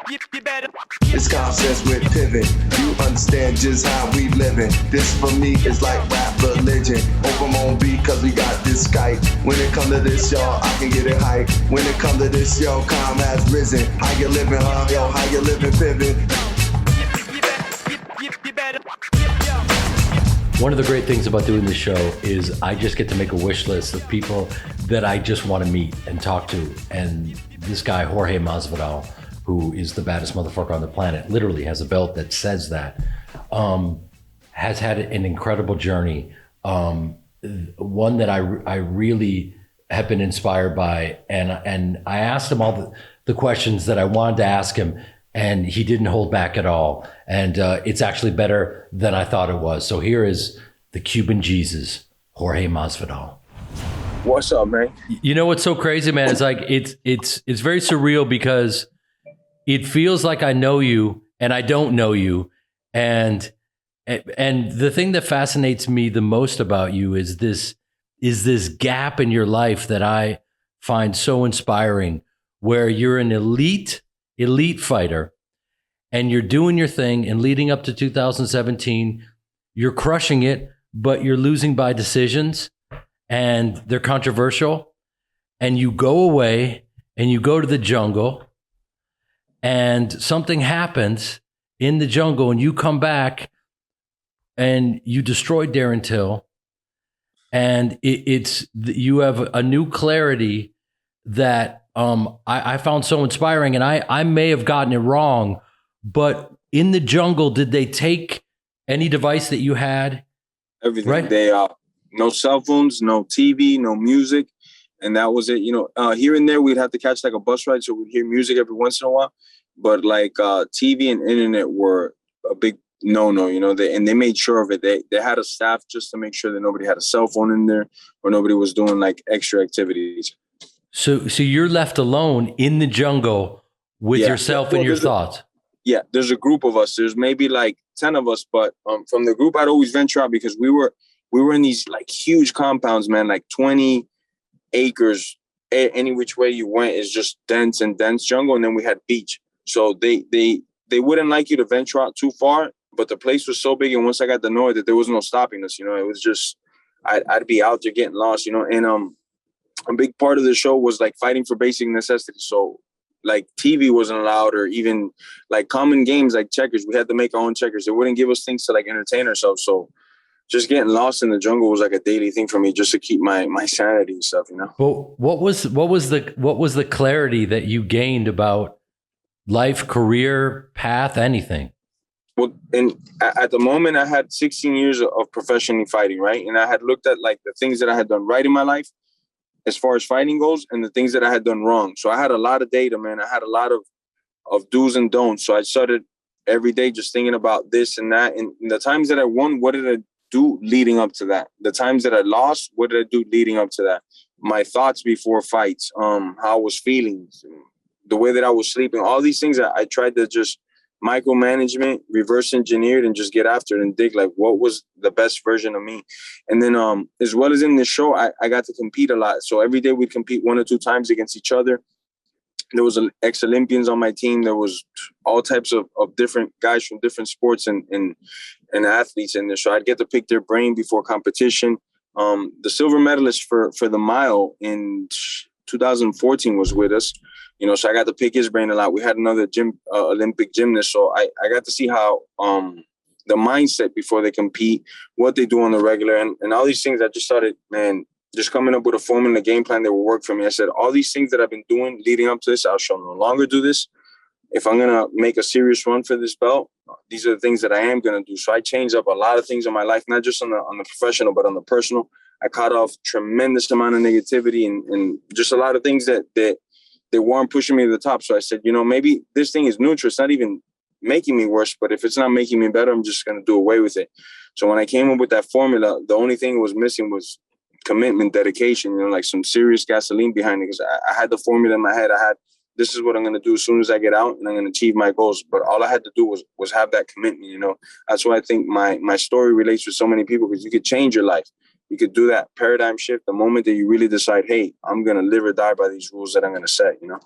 It's concepts with pivot. You understand just how we living. This for me is like rap religion. Open on beat cause we got this Skype. When it come to this, y'all, I can get it hype. When it come to this, yo, calm has risen. How you living, huh? Yo, how you living, pivot? One of the great things about doing this show is I just get to make a wish list of people that I just want to meet and talk to. And this guy, Jorge Masvidal, who is the baddest motherfucker on the planet, literally has a belt that says that, has had an incredible journey. One that I really have been inspired by. And I asked him all the questions that I wanted to ask him, and he didn't hold back at all. And it's actually better than I thought it was. So here is the Cuban Jesus, Jorge Masvidal. What's up, man? You know what's so crazy, man? It's like it's very surreal because it feels like I know you and I don't know you. And the thing that fascinates me the most about you is this gap in your life that I find so inspiring, where you're an elite fighter and you're doing your thing, and leading up to 2017, you're crushing it, but you're losing by decisions and they're controversial, and you go away and you go to the jungle and something happens in the jungle and you come back and you destroy Darren Till, and you have a new clarity that I found so inspiring. And I may have gotten it wrong, but in the jungle, did they take any device that you had? Everything. Right? They no cell phones, no TV, no music, and that was it. You know, here and there we'd have to catch like a bus ride, so we'd hear music every once in a while. But like TV and internet were a big no. You know, they made sure of it. They had a staff just to make sure that nobody had a cell phone in there or nobody was doing like extra activities. So you're left alone in the jungle with yourself and your thoughts. There's a group of us. There's maybe like 10 of us, but from the group, I'd always venture out because we were in these like huge compounds, man, like 20 acres. Any which way you went is just dense jungle, and then we had beach. So they wouldn't like you to venture out too far, but the place was so big, and once I got to know it, that there was no stopping us. You know, it was just I'd be out there getting lost. You know, and a big part of the show was like fighting for basic necessities. So like TV wasn't allowed, or even like common games like checkers. We had to make our own checkers. They wouldn't give us things to like entertain ourselves. So just getting lost in the jungle was like a daily thing for me, just to keep my sanity and stuff, you know. Well, what was the clarity that you gained about life, career, path, anything? Well, and at the moment I had 16 years of professionally fighting, right? And I had looked at like the things that I had done right in my life as far as fighting goes, and the things that I had done wrong. So I had a lot of data, man. I had a lot of do's and don'ts. So I started every day just thinking about this and that. And the times that I won, what did I do leading up to that? The times that I lost, what did I do leading up to that? My thoughts before fights, how I was feeling, the way that I was sleeping, all these things I tried to just micromanagement, reverse engineered, and just get after it and dig like what was the best version of me. And then as well as in this show, I got to compete a lot. So every day we'd compete 1 or 2 times against each other. There was ex-Olympians on my team. There was all types of different guys from different sports and athletes in there. So I'd get to pick their brain before competition. The silver medalist for the mile in 2014 was with us. You know, so I got to pick his brain a lot. We had another Olympic gymnast. So I got to see how the mindset before they compete, what they do on the regular, and all these things. I just started, man, just coming up with a formula, a game plan that will work for me. I said, all these things that I've been doing leading up to this, I shall no longer do this. If I'm going to make a serious run for this belt, these are the things that I am going to do. So I changed up a lot of things in my life, not just on the professional, but on the personal. I cut off tremendous amount of negativity and just a lot of things that they weren't pushing me to the top. So I said, you know, maybe this thing is neutral. It's not even making me worse, but if it's not making me better, I'm just going to do away with it. So when I came up with that formula, the only thing it was missing was commitment, dedication, you know, like some serious gasoline behind it. Because I had the formula in my head. I had, this is what I'm going to do as soon as I get out, and I'm going to achieve my goals. But all I had to do was have that commitment, you know. That's why I think my story relates with so many people, because you could change your life. You could do that paradigm shift the moment that you really decide, hey, I'm going to live or die by these rules that I'm going to set, you know.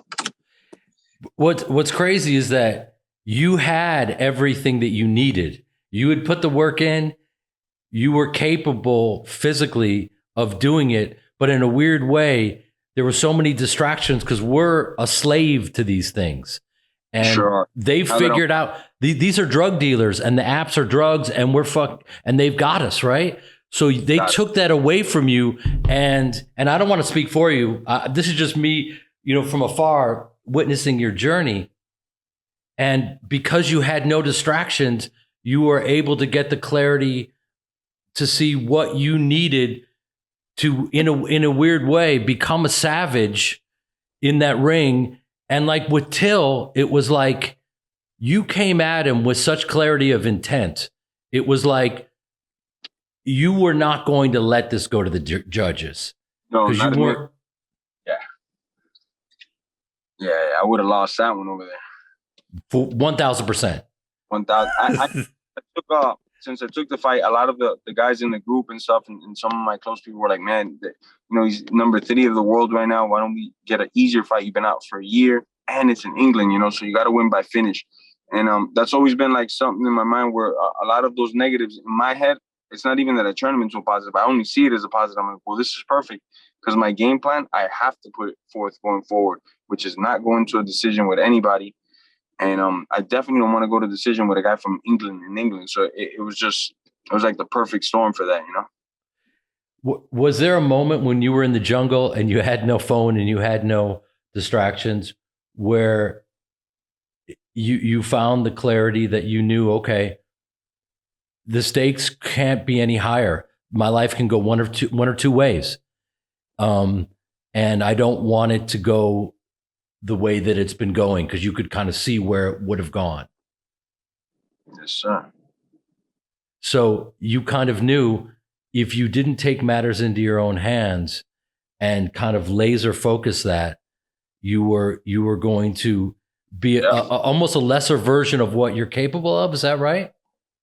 What's crazy is that you had everything that you needed. You had put the work in. You were capable physically of doing it, but in a weird way, there were so many distractions because we're a slave to these things. And Sure. they figured out these are drug dealers and the apps are drugs and we're fucked and they've got us, right? So they took that away from you. And I don't want to speak for you. This is just me, from afar witnessing your journey. And because you had no distractions, you were able to get the clarity to see what you needed to, in a weird way, become a savage in that ring. And like with Till, it was like you came at him with such clarity of intent. It was like you were not going to let this go to the judges. No, because you weren't. Yeah, I would have lost that one over there. For 1,000%. 1,000. I took since I took the fight, a lot of the guys in the group and stuff, and some of my close people were like, man, he's number 3 of the world right now. Why don't we get an easier fight? You've been out for a year and it's in England, so you got to win by finish. And that's always been like something in my mind where a lot of those negatives in my head, it's not even that I turn them into a positive. I only see it as a positive. I'm like, well, this is perfect because my game plan, I have to put it forth going forward, which is not going to a decision with anybody. And I definitely don't want to go to decision with a guy from England in England. So it was like the perfect storm for that, Was there a moment when you were in the jungle and you had no phone and you had no distractions where you found the clarity that you knew, okay, the stakes can't be any higher. My life can go one or two ways. And I don't want it to go the way that it's been going, because you could kind of see where it would have gone. Yes, sir. So you kind of knew if you didn't take matters into your own hands and kind of laser focus that, you were going to be almost a lesser version of what you're capable of. Is that right?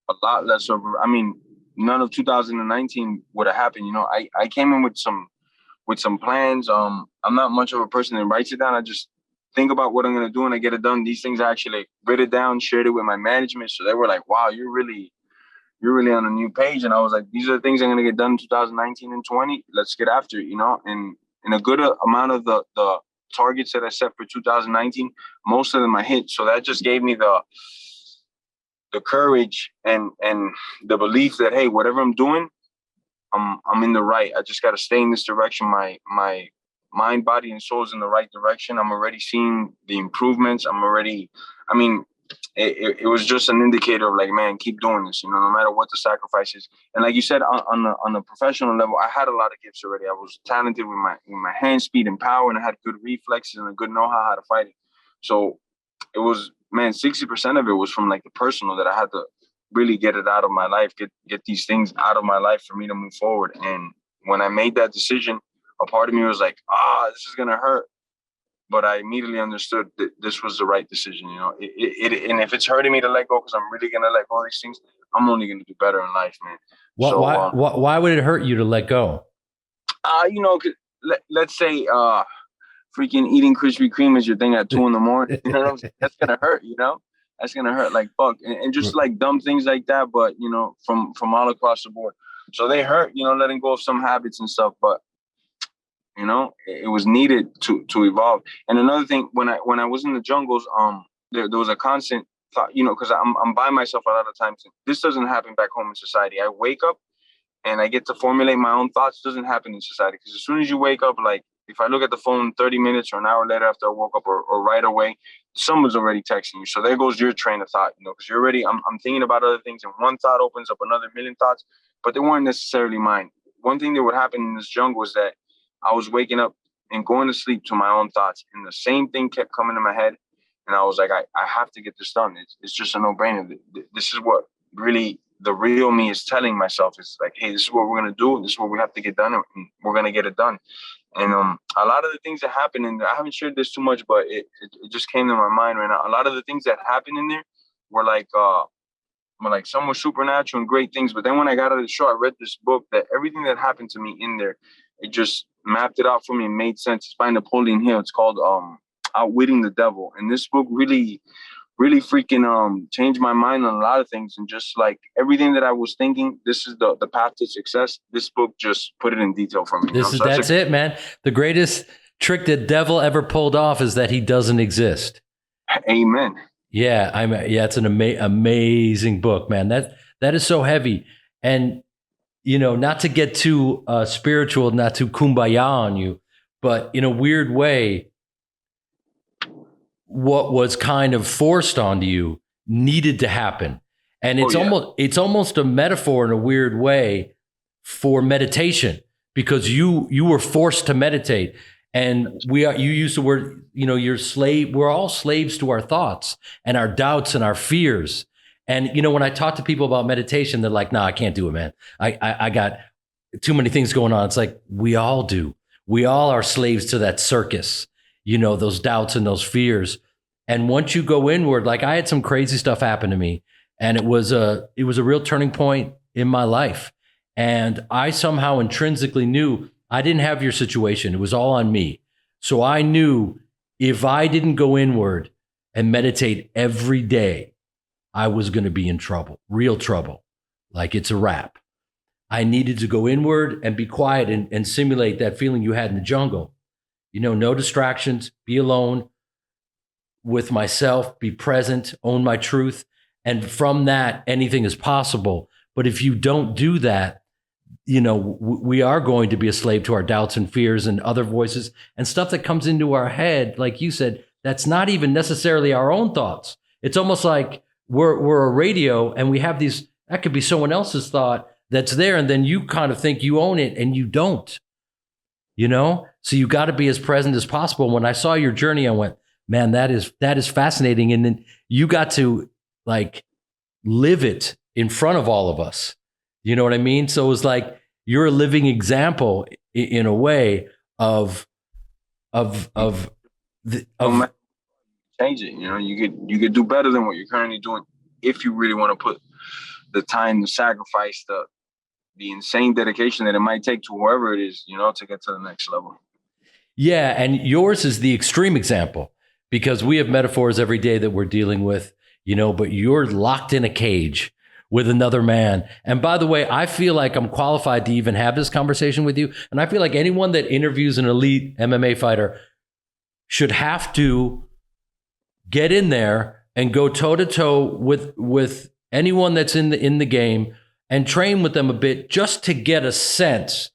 A lot lesser. I mean, none of 2019 would have happened. I came in with some plans. I'm not much of a person that writes it down. I just think about what I'm going to do and I get it done. These things I actually wrote it down, shared it with my management. So they were like, wow, you're really on a new page. And I was like, these are the things I'm going to get done in 2019 and 20. Let's get after it, And in a good amount of the targets that I set for 2019, most of them I hit. So that just gave me the courage and the belief that, hey, whatever I'm doing, I'm in the right. I just got to stay in this direction. My mind, body, and soul is in the right direction. I'm already seeing the improvements. It was just an indicator of like, man, keep doing this, no matter what the sacrifice is. And like you said, on the professional level, I had a lot of gifts already. I was talented with my hand speed and power, and I had good reflexes and a good know-how to fight it. So it was, man, 60% of it was from like the personal, that I had to really get it out of my life, get these things out of my life for me to move forward. And when I made that decision, a part of me was like, this is going to hurt. But I immediately understood that this was the right decision. And if it's hurting me to let go because I'm really going to let go of these things, I'm only going to do better in life, man. Why would it hurt you to let go? Let's say freaking eating Krispy Kreme is your thing at 2 a.m. You know what I'm saying? That's going to hurt, That's going to hurt like fuck. And just like dumb things like that, but, from all across the board. So they hurt, letting go of some habits and stuff. But it was needed to evolve. And another thing, when I was in the jungles, there was a constant thought, because I'm by myself a lot of times. This doesn't happen back home in society. I wake up and I get to formulate my own thoughts. It doesn't happen in society, because as soon as you wake up, like if I look at the phone 30 minutes or an hour later after I woke up, or right away, someone's already texting you. So there goes your train of thought, because you're already, I'm thinking about other things, and one thought opens up another million thoughts, but they weren't necessarily mine. One thing that would happen in this jungle was that I was waking up and going to sleep to my own thoughts, and the same thing kept coming to my head. And I was like, I have to get this done. It's just a no-brainer. This is what really the real me is telling myself. It's like, hey, this is what we're going to do. This is what we have to get done, and we're going to get it done. And a lot of the things that happen in there, I haven't shared this too much, but it just came to my mind right now. A lot of the things that happened in there were like some were supernatural and great things. But then when I got out of the show, I read this book that everything that happened to me in there, it just mapped it out for me and made sense. It's by Napoleon Hill. It's called Outwitting the Devil. And this book really freaking changed my mind on a lot of things. And just like everything that I was thinking, this is the path to success. This book just put it in detail for me. That's it, man. The greatest trick the devil ever pulled off is that he doesn't exist. Amen. Yeah, it's an amazing book, man. That is so heavy. And, you know, not to get too spiritual, not too kumbaya on you, but in a weird way, what was kind of forced onto you needed to happen. And it's almost a metaphor in a weird way for meditation, because you were forced to meditate. And you use the word, you know, you're slave. We're all slaves to our thoughts and our doubts and our fears. And, you know, when I talk to people about meditation, they're like, nah, I can't do it, man. I got too many things going on. It's like, we all do. We all are slaves to that circus, you know, those doubts and those fears. And once you go inward, like I had some crazy stuff happen to me, and it was a real turning point in my life. And I somehow intrinsically knew I didn't have your situation. It was all on me. So I knew if I didn't go inward and meditate every day, I was going to be in trouble, real trouble. Like it's a wrap. I needed to go inward and be quiet and simulate that feeling you had in the jungle. You know, no distractions, be alone with myself, be present, own my truth. And from that, anything is possible. But if you don't do that, you know, we are going to be a slave to our doubts and fears and other voices and stuff that comes into our head. Like you said, that's not even necessarily our own thoughts. It's almost like we're a radio and we have these, that could be someone else's thought that's there. And then you kind of think you own it and you don't, you know? So you got to be as present as possible. When I saw your journey, I went, man, that is fascinating. And then you got to like live it in front of all of us. You know what I mean? So it was like you're a living example in a way of change it. You know, you could do better than what you're currently doing if you really want to put the time, the sacrifice, the insane dedication that it might take to whoever it is, you know, to get to the next level. Yeah, and yours is the extreme example, because we have metaphors every day that we're dealing with, you know, but you're locked in a cage with another man. And by the way, I feel like I'm qualified to even have this conversation with you. And I feel like anyone that interviews an elite MMA fighter should have to get in there and go toe to toe with anyone that's in the game and train with them a bit just to get a sense.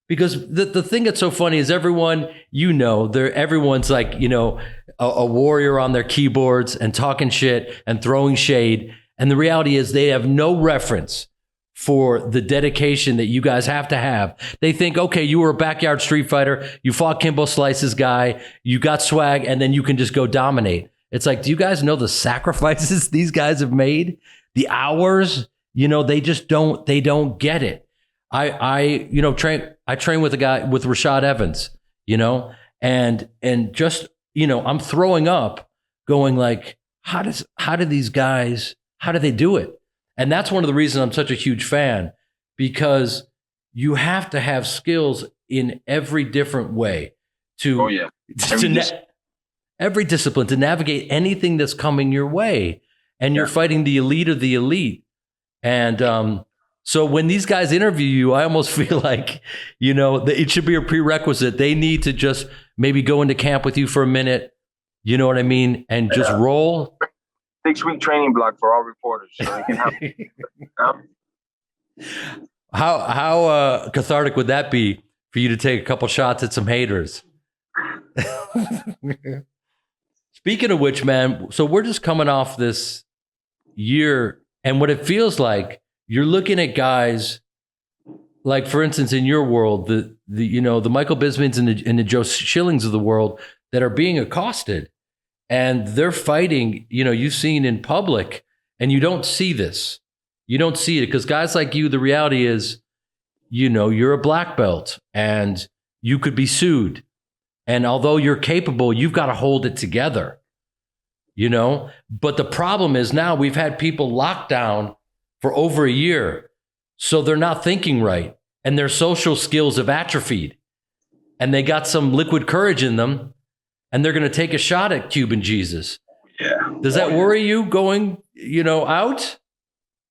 Because the thing that's so funny is everyone, you know, everyone's like, you know, a warrior on their keyboards and talking shit and throwing shade. And the reality is they have no reference for the dedication that you guys have to have. They think, okay, you were a backyard street fighter. You fought Kimbo Slice's guy. You got swag, and then you can just go dominate. It's like, do you guys know the sacrifices these guys have made? The hours, you know, they don't get it. I train with a guy, with Rashad Evans, you know, and just, you know, I'm throwing up going like, how do these guys, how do they do it? And that's one of the reasons I'm such a huge fan, because you have to have skills in every different way every discipline to navigate anything that's coming your way. And you're fighting the elite of the elite. And so when these guys interview you, I almost feel like, you know, it should be a prerequisite. They need to just maybe go into camp with you for a minute. You know what I mean? And just roll. 6-week training block for all reporters. So they can have, How cathartic would that be for you to take a couple shots at some haters? Speaking of which, man, so we're just coming off this year, and what it feels like, you're looking at guys like, for instance, in your world, the you know, the Michael Bispings and the Joe Schillings of the world that are being accosted, and they're fighting. You know, you've seen in public, and you don't see this. You don't see it because guys like you, the reality is, you know, you're a black belt and you could be sued. And although you're capable, you've got to hold it together, you know. But the problem is now we've had people locked down for over a year. So they're not thinking right. And their social skills have atrophied. And they got some liquid courage in them. and they're going to take a shot at Cuban Jesus. Yeah. Does that worry you going, out?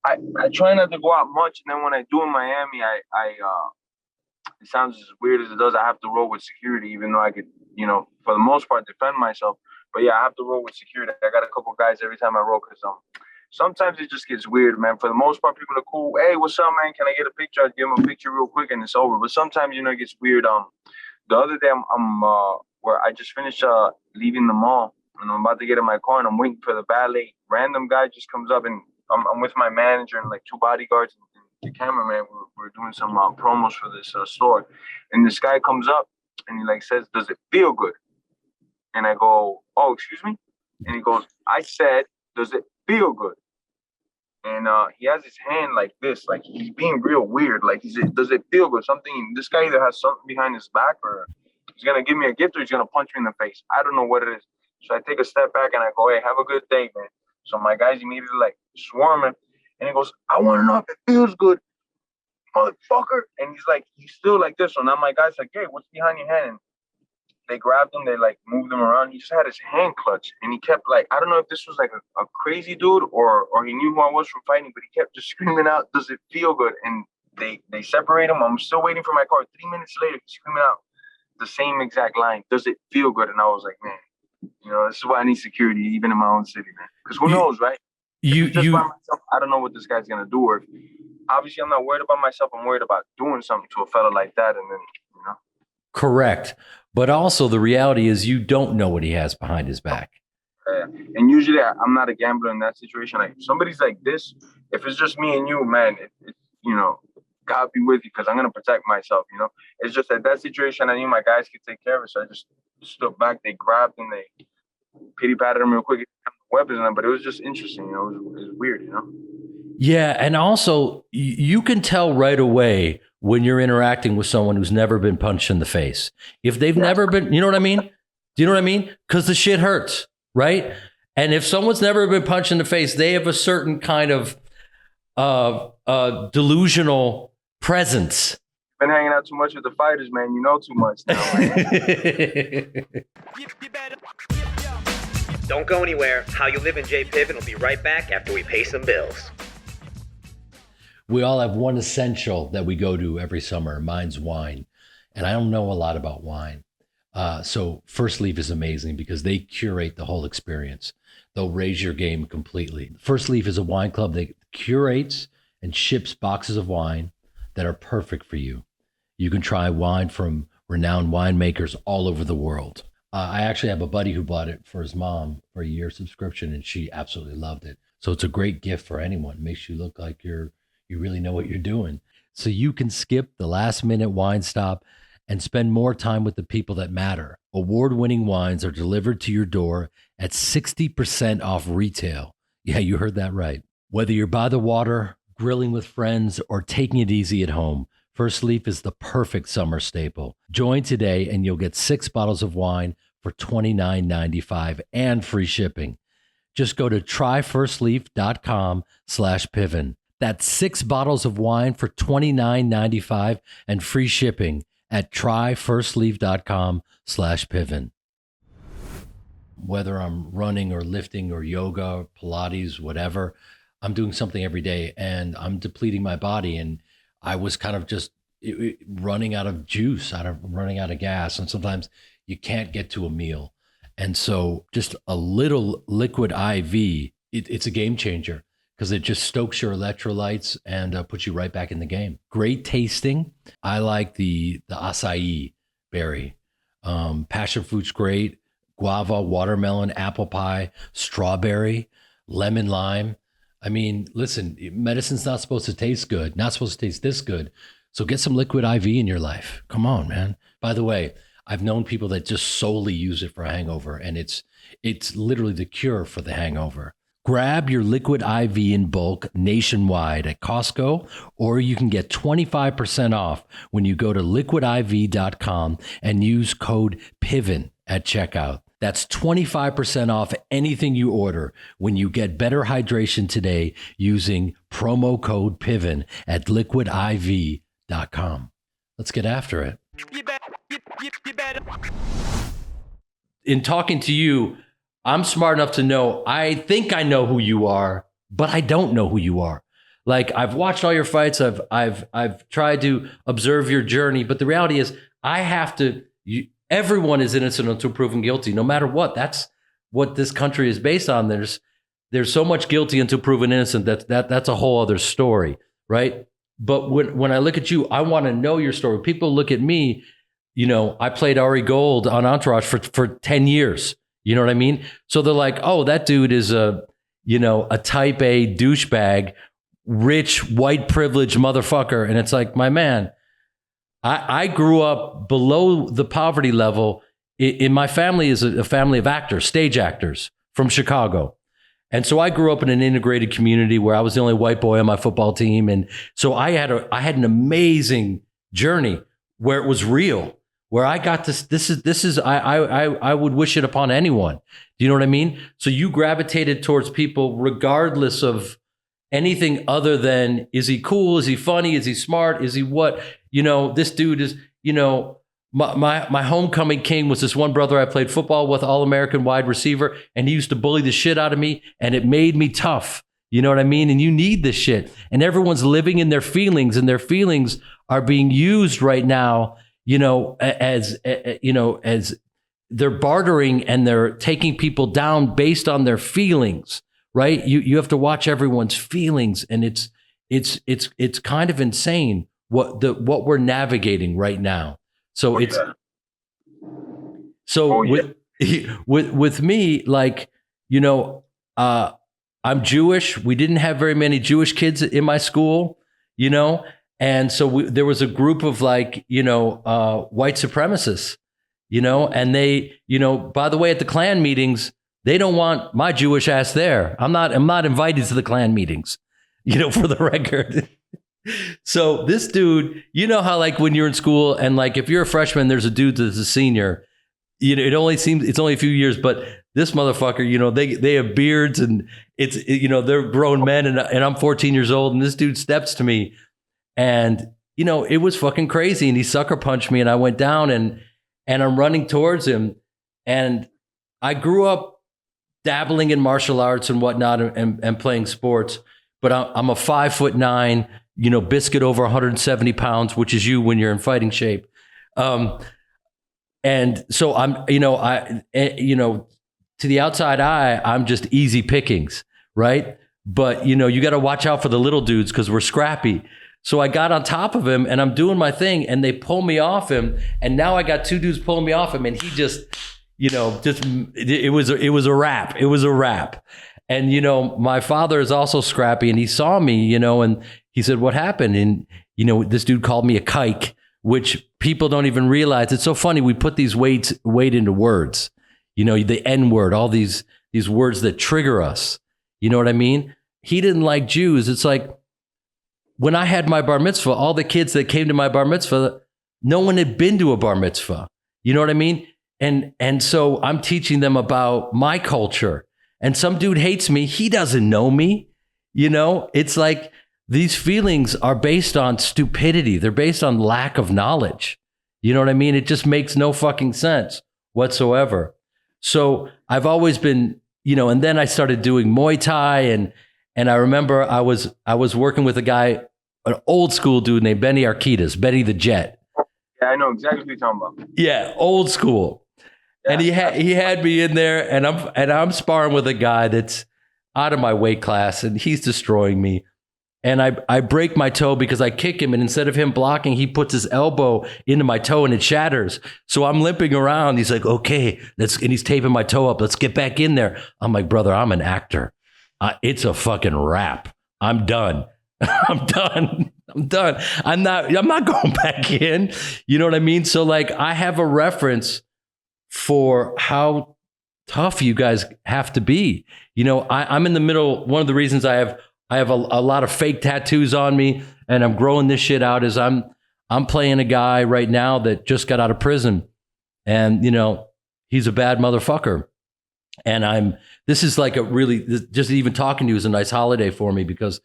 I try not to go out much, and then when I do in Miami, it sounds as weird as it does. I have to roll with security, even though I could, for the most part, defend myself. But yeah, I have to roll with security. I got a couple guys every time I roll because sometimes it just gets weird, man. For the most part, people are cool. Hey, what's up, man? Can I get a picture? I give them a picture real quick, and it's over. But sometimes, it gets weird. The other day, I'm where I just finished leaving the mall, and I'm about to get in my car, and I'm waiting for the valet. Random guy just comes up, and I'm with my manager and like 2 bodyguards and the cameraman. We're doing some promos for this store, and this guy comes up and he says, "Does it feel good?" And I go, "Oh, excuse me?" And he goes, "I said, does it feel good?" And he has his hand like this, like he's being real weird. Like he said, "Does it feel good?" Something. This guy either has something behind his back, or he's gonna give me a gift, or he's gonna punch me in the face. I don't know what it is. So I take a step back and I go, "Hey, have a good day, man." So my guys immediately swarming, and he goes, "I want to know if it feels good, motherfucker." And he's still like this. So now my guy's like, "Hey, what's behind your hand?" And they grabbed him, they moved him around. He just had his hand clutched, and he kept I don't know if this was a crazy dude or he knew who I was from fighting, but he kept just screaming out, "Does it feel good?" And they separate him. I'm still waiting for my car. 3 minutes later, he's screaming out the same exact line, "Does it feel good?" And I was like, man, this is why I need security even in my own city, man. Because who knows, right? By myself, I don't know what this guy's gonna do. Or obviously, I'm not worried about myself. I'm worried about doing something to a fella like that, and then Correct. But also the reality is you don't know what he has behind his back. And usually I'm not a gambler in that situation. If somebody's like this, if it's just me and you, man, God be with you, because I'm going to protect myself, It's just that situation, I knew my guys could take care of it. So I just stood back. They grabbed and they pity-patted him real quick, weapons on them. But it was just interesting, it was weird, Yeah, and also you can tell right away when you're interacting with someone who's never been punched in the face. If they've never been, you know what I mean? Do you know what I mean? Because the shit hurts, right? And if someone's never been punched in the face, they have a certain kind of delusional presence. Been hanging out too much with the fighters, man. You know too much now, man. Don't go anywhere. How You Live in J Piven will be right back after we pay some bills. We all have one essential that we go to every summer. Mine's wine. And I don't know a lot about wine. So Firstleaf is amazing because they curate the whole experience. They'll raise your game completely. Firstleaf is a wine club that curates and ships boxes of wine that are perfect for you. You can try wine from renowned winemakers all over the world. I actually have a buddy who bought it for his mom for a year subscription, and she absolutely loved it. So it's a great gift for anyone. It makes you look like you really know what you're doing. So you can skip the last minute wine stop and spend more time with the people that matter. Award-winning wines are delivered to your door at 60% off retail. Yeah, you heard that right. Whether you're by the water, grilling with friends, or taking it easy at home, Firstleaf is the perfect summer staple. Join today and you'll get 6 bottles of wine for $29.95 and free shipping. Just go to tryfirstleaf.com/Piven. That's 6 bottles of wine for $29.95 and free shipping at tryfirstleaf.com/Piven. Whether I'm running or lifting or yoga, Pilates, whatever, I'm doing something every day and I'm depleting my body. And I was kind of just running out of juice, running out of gas. And sometimes you can't get to a meal. And so just a little liquid IV, it's a game changer because it just stokes your electrolytes and puts you right back in the game. Great tasting. I like the acai berry. Passion fruit's great. Guava, watermelon, apple pie, strawberry, lemon, lime. I mean, listen, medicine's not supposed to taste good, not supposed to taste this good. So get some liquid IV in your life. Come on, man. By the way, I've known people that just solely use it for a hangover, and it's literally the cure for the hangover. Grab your liquid IV in bulk nationwide at Costco, or you can get 25% off when you go to liquidiv.com and use code PIVEN at checkout. That's 25% off anything you order when you get better hydration today using promo code PIVEN at liquidiv.com. Let's get after it. in talking to you, I'm smart enough to know, I think I know who you are, but I don't know who you are. Like, I've watched all your fights. I've tried to observe your journey, but the reality is I have to, everyone is innocent until proven guilty, no matter what. That's what this country is based on. There's so much guilty until proven innocent. That's a whole other story, right? But when I look at you, I want to know your story. People look at me, I played Ari Gold on Entourage for 10 years. You know what I mean? So they're like, oh, that dude is a type A douchebag, rich, white privileged motherfucker. And it's like, my man, I grew up below the poverty level. In my family is a family of actors, stage actors from Chicago. And so I grew up in an integrated community where I was the only white boy on my football team. And so I had an amazing journey where it was real, where I got I would wish it upon anyone. Do you know what I mean? So you gravitated towards people regardless of anything other than, is he cool? Is he funny? Is he smart? Is he what? This dude is, my homecoming king was this one brother I played football with, All-American wide receiver, and he used to bully the shit out of me, and it made me tough. You know what I mean? And you need this shit. And everyone's living in their feelings, and their feelings are being used right now, as they're bartering and they're taking people down based on their feelings, right? You have to watch everyone's feelings, and it's kind of insane what we're navigating right now. So with me, like, I'm Jewish. We didn't have very many Jewish kids in my school, and so there was a group of white supremacists, and they, by the way, at the Klan meetings, they don't want my Jewish ass there. I'm not invited to the Klan meetings, for the record. So this dude, how like when you're in school and like if you're a freshman, there's a dude that's a senior, it's only a few years, but this motherfucker, they have beards and they're grown men and I'm 14 years old and this dude steps to me and, it was fucking crazy and he sucker punched me and I went down and I'm running towards him and I grew up dabbling in martial arts and whatnot and playing sports, but I'm a 5'9", biscuit over 170 pounds, which is you when you're in fighting shape. And so I'm, to the outside eye, I'm just easy pickings, right? But, you got to watch out for the little dudes because we're scrappy. So I got on top of him and I'm doing my thing and they pull me off him. And now I got two dudes pulling me off him and he just, it was a wrap. It was a wrap. And, my father is also scrappy and he saw me, and he said, what happened? And, this dude called me a kike, which people don't even realize. It's so funny. We put these weight into words, the N word, all these words that trigger us. You know what I mean? He didn't like Jews. It's like when I had my bar mitzvah, all the kids that came to my bar mitzvah, no one had been to a bar mitzvah. You know what I mean? And so I'm teaching them about my culture. And some dude hates me. He doesn't know me. It's like these feelings are based on stupidity. They're based on lack of knowledge. You know what I mean? It just makes no fucking sense whatsoever. So I've always been, and then I started doing Muay Thai and I remember I was working with a guy, an old school dude named Benny Arquitas, Benny the Jet. Yeah, I know exactly what you're talking about. Yeah, old school. And he had me in there and I'm sparring with a guy that's out of my weight class and he's destroying me. And I break my toe because I kick him and instead of him blocking, he puts his elbow into my toe and it shatters. So I'm limping around. He's like, okay, and he's taping my toe up. Let's get back in there. I'm like, brother, I'm an actor. It's a fucking wrap. I'm done. I'm done. I'm not going back in. You know what I mean? So like I have a reference for how tough you guys have to be. I'm in the middle. One of the reasons I have a lot of fake tattoos on me and I'm growing this shit out is I'm playing a guy right now that just got out of prison and, he's a bad motherfucker. And this is like just even talking to you is a nice holiday for me because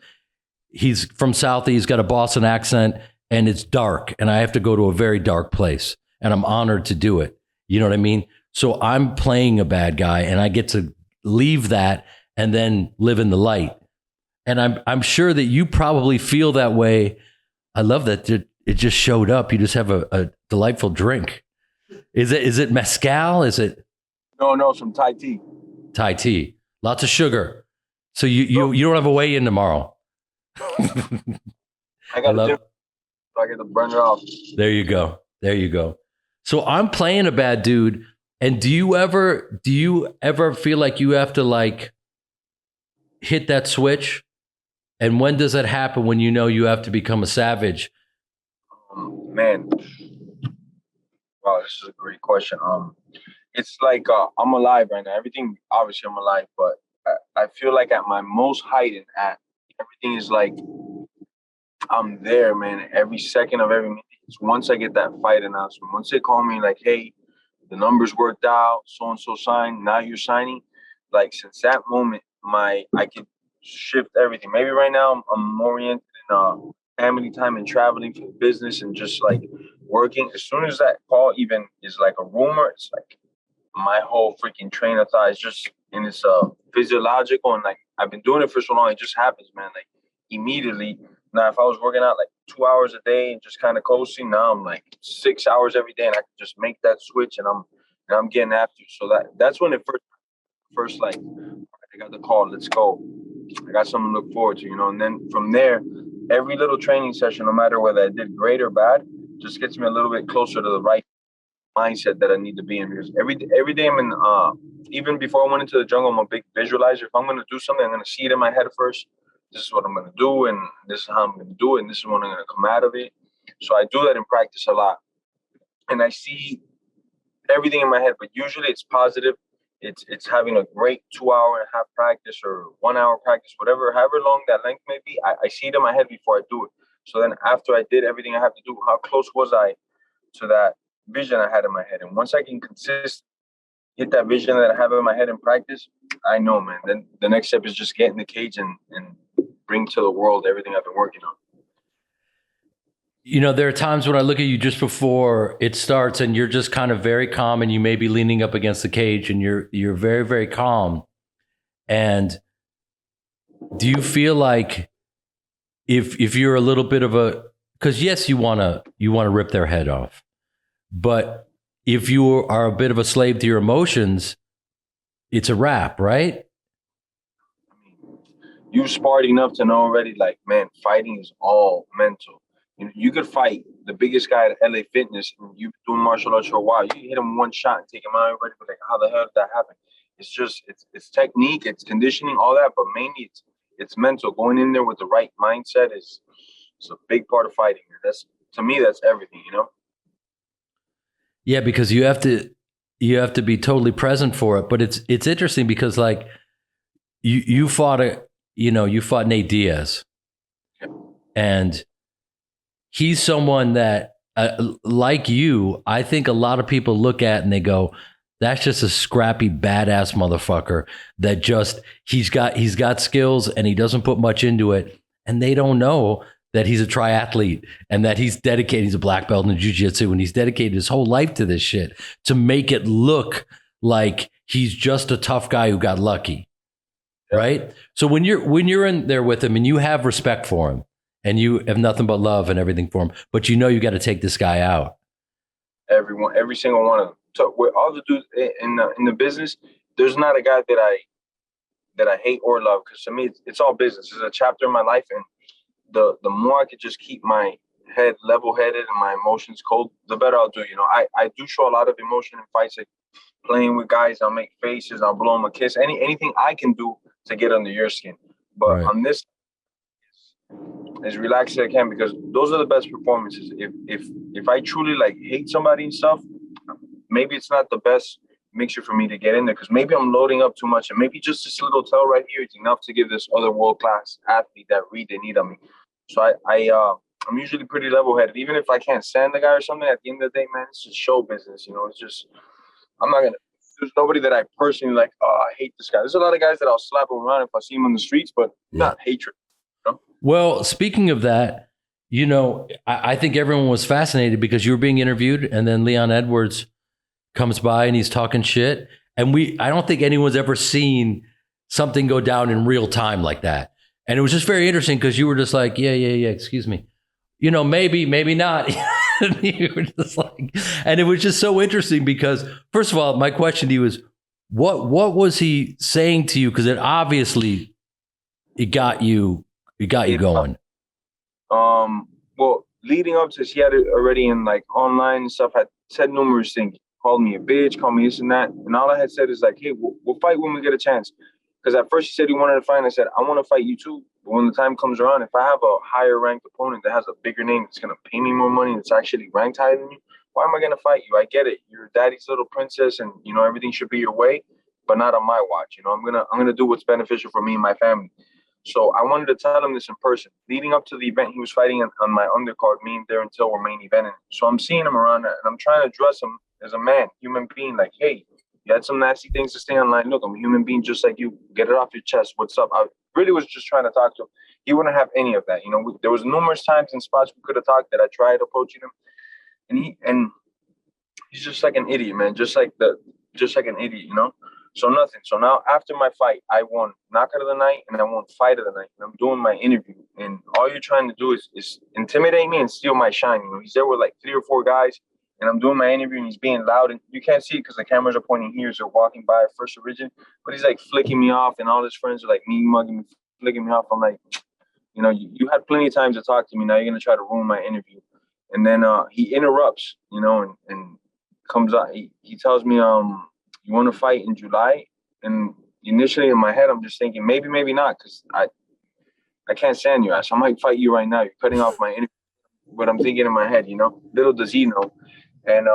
he's from Southie. He's got a Boston accent and it's dark and I have to go to a very dark place and I'm honored to do it. You know what I mean? So I'm playing a bad guy and I get to leave that and then live in the light. And I'm sure that you probably feel that way. I love that it just showed up. You just have a delightful drink. Is it mezcal? Is it? No, some Thai tea. Thai tea. Lots of sugar. So you don't have a weigh in tomorrow. I got to so I get to burn it off. There you go. So I'm playing a bad dude. And do you ever feel like you have to like hit that switch? And when does that happen when you know you have to become a savage? Man. Wow, this is a great question. It's like I'm alive right now. Everything, obviously I'm alive, but I feel like at my most height and at everything is like I'm there, man. Every second of every minute. Once I get that fight announcement, once they call me like, hey, the numbers worked out, so and so signed, now you're signing. Like since that moment, I could shift everything. Maybe right now I'm oriented in family time and traveling for business and just like working. As soon as that call even is like a rumor, it's like my whole freaking train of thought is just, and it's physiological, and like I've been doing it for so long, it just happens, man. Like immediately. Now, if I was working out like 2 hours a day and just kind of coasting, now I'm like 6 hours every day, and I can just make that switch, and I'm getting after you. So that's when it first like I got the call, let's go. I got something to look forward to, And then from there, every little training session, no matter whether I did great or bad, just gets me a little bit closer to the right mindset that I need to be in. Because every day I'm in, even before I went into the jungle, I'm a big visualizer. If I'm going to do something, I'm going to see it in my head first. This is what I'm going to do, and this is how I'm going to do it, and this is when I'm going to come out of it. So I do that in practice a lot. And I see everything in my head, but usually it's positive. It's having a great 2.5-hour practice or 1 hour practice, however long that length may be. I see it in my head before I do it. So then after I did everything I have to do, how close was I to that vision I had in my head? And once I can hit that vision that I have in my head in practice, I know, man. Then the next step is just get in the cage and bring to the world everything I've been working on. There are times when I look at you just before it starts and you're just kind of very calm, and you may be leaning up against the cage and you're very, very calm. And do you feel like if you're a little bit of because yes, you want to rip their head off, but if you are a bit of a slave to your emotions, it's a wrap, right? You've sparred enough to know already, like, man, fighting is all mental. You could fight the biggest guy at LA Fitness, and you've been doing martial arts for a while. You hit him one shot and take him out. Everybody be like, how the hell did that happen? It's just, it's technique, it's conditioning, all that, but mainly it's mental. Going in there with the right mindset is a big part of fighting. To me, that's everything, Yeah, because you have to be totally present for it. But it's interesting because like you fought Nate Diaz, and he's someone that like you, I think a lot of people look at and they go, that's just a scrappy badass motherfucker that he's got skills and he doesn't put much into it, and they don't know that he's a triathlete and that he's dedicated. He's a black belt in jiu-jitsu, and he's dedicated his whole life to this shit to make it look like he's just a tough guy who got lucky. Right? So when you're in there with him and you have respect for him and you have nothing but love and everything for him, but you got to take this guy out. Every single one of them. So with all the dudes in the business, there's not a guy that I hate or love, because to me it's all business. It's a chapter in my life, and the more I could just keep my head level-headed and my emotions cold, the better I'll do. I do show a lot of emotion in fights, like playing with guys. I'll make faces, I'll blow them a kiss, anything I can do to get under your skin. But right. On this, as relaxed as I can, because those are the best performances. If I truly like hate somebody and stuff, maybe it's not the best mixture for me to get in there, because maybe I'm loading up too much, and maybe just this little tail right here is enough to give this other world-class athlete that read they need on me. So I'm usually pretty level-headed. Even if I can't stand the guy or something, at the end of the day, man, it's just show business. It's just, there's nobody that I personally like, oh, I hate this guy. There's a lot of guys that I'll slap around if I see him on the streets, but not hatred. Well, speaking of that, I think everyone was fascinated because you were being interviewed, and then Leon Edwards comes by and he's talking shit. And I don't think anyone's ever seen something go down in real time like that. And it was just very interesting because you were just like, yeah, excuse me. Maybe not. You were just like, and it was just so interesting because, first of all, my question to you is, what was he saying to you? Because it obviously it got you going. Well, leading up to this, he had it already in like online and stuff. Had said numerous things. Called me a bitch, called me this and that. And all I had said is like, hey, we'll fight when we get a chance. Because at first he said he wanted to fight, and I said, I want to fight you too. But when the time comes around, if I have a higher ranked opponent that has a bigger name that's going to pay me more money, that's actually ranked higher than you, why am I going to fight you? I get it. You're daddy's little princess and, everything should be your way, but not on my watch. I'm going to do what's beneficial for me and my family. So I wanted to tell him this in person. Leading up to the event, he was fighting on my undercard, me and Darren Till were main eventing. So I'm seeing him around and I'm trying to address him as a man, human being, like, hey, you had some nasty things to say online. Look, I'm a human being just like you. Get it off your chest. What's up? I really was just trying to talk to him. He wouldn't have any of that. There was numerous times and spots we could have talked that I tried approaching him. And he's just like an idiot, man. Just like an idiot, So nothing. So now after my fight, I won knockout of the night and I won fight of the night. And I'm doing my interview. And all you're trying to do is intimidate me and steal my shine. He's there with like 3 or 4 guys. And I'm doing my interview and he's being loud. And you can't see it because the cameras are pointing here. So walking by First Origin. But he's like flicking me off. And all his friends are like me mugging me, flicking me off. I'm like, you had plenty of time to talk to me. Now you're going to try to ruin my interview. And then he interrupts, and comes out. He tells me, you want to fight in July? And initially in my head, I'm just thinking, maybe not. Because I can't stand your ass. I might fight you right now. You're cutting off my interview. But I'm thinking in my head, little does he know. And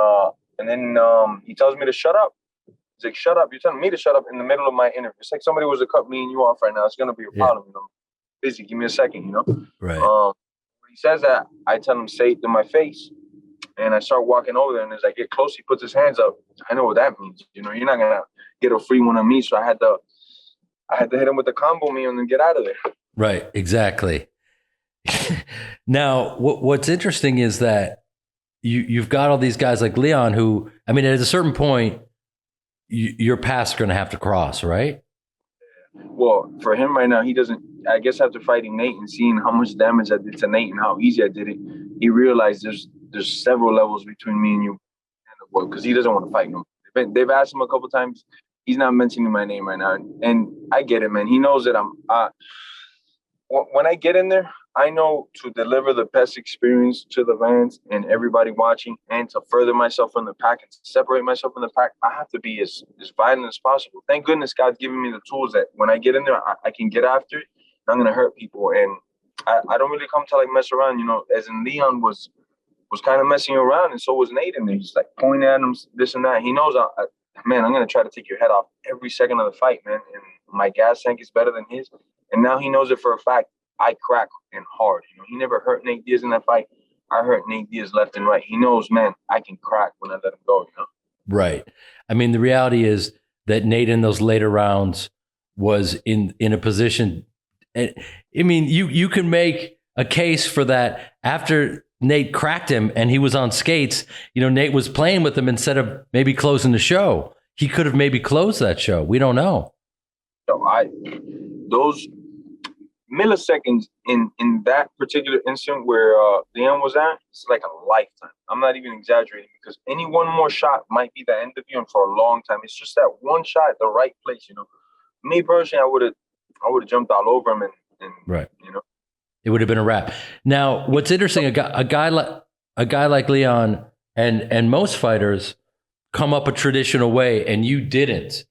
then he tells me to shut up. He's like, shut up. You're telling me to shut up in the middle of my interview. It's like somebody was to cut me and you off right now. It's going to be a problem, Busy. Give me a second, Right. When he says that, I tell him, say it to my face. And I start walking over there. And as I get close, he puts his hands up. I know what that means. You're not going to get a free one on me. So I had to hit him with the combo meal and then get out of there. Right. Exactly. Now, what's interesting is that you've got all these guys like Leon who, I mean, at a certain point, your path's going to have to cross, right? Well, for him right now, he doesn't, I guess after fighting Nate and seeing how much damage I did to Nate and how easy I did it, he realized there's several levels between me and you, because he doesn't want to fight no. They've asked him a couple times. He's not mentioning my name right now. And I get it, man. He knows that when I get in there, I know to deliver the best experience to the fans and everybody watching, and to further myself from the pack and separate myself from the pack, I have to be as violent as possible. Thank goodness God's giving me the tools that when I get in there, I can get after it. I'm going to hurt people. And I don't really come to like mess around, as in Leon was kind of messing around, and so was Nate in there. He's like pointing at him, this and that. He knows, man, I'm going to try to take your head off every second of the fight, man. And my gas tank is better than his. And now he knows it for a fact. I crack and hard. He never hurt Nate Diaz in that fight. I hurt Nate Diaz left and right. He knows, man, I can crack when I let him go, Right. I mean, the reality is that Nate in those later rounds was in a position. I mean, you can make a case for that after Nate cracked him and he was on skates. Nate was playing with him instead of maybe closing the show. He could have maybe closed that show. We don't know. So those milliseconds in that particular instant where Leon was at, it's like a lifetime. I'm not even exaggerating, because any one more shot might be the end of you, and for a long time. It's just that one shot at the right place, Me personally, I would have jumped all over him and right. It would have been a wrap. Now, what's interesting, a guy like Leon and most fighters come up a traditional way, and you didn't.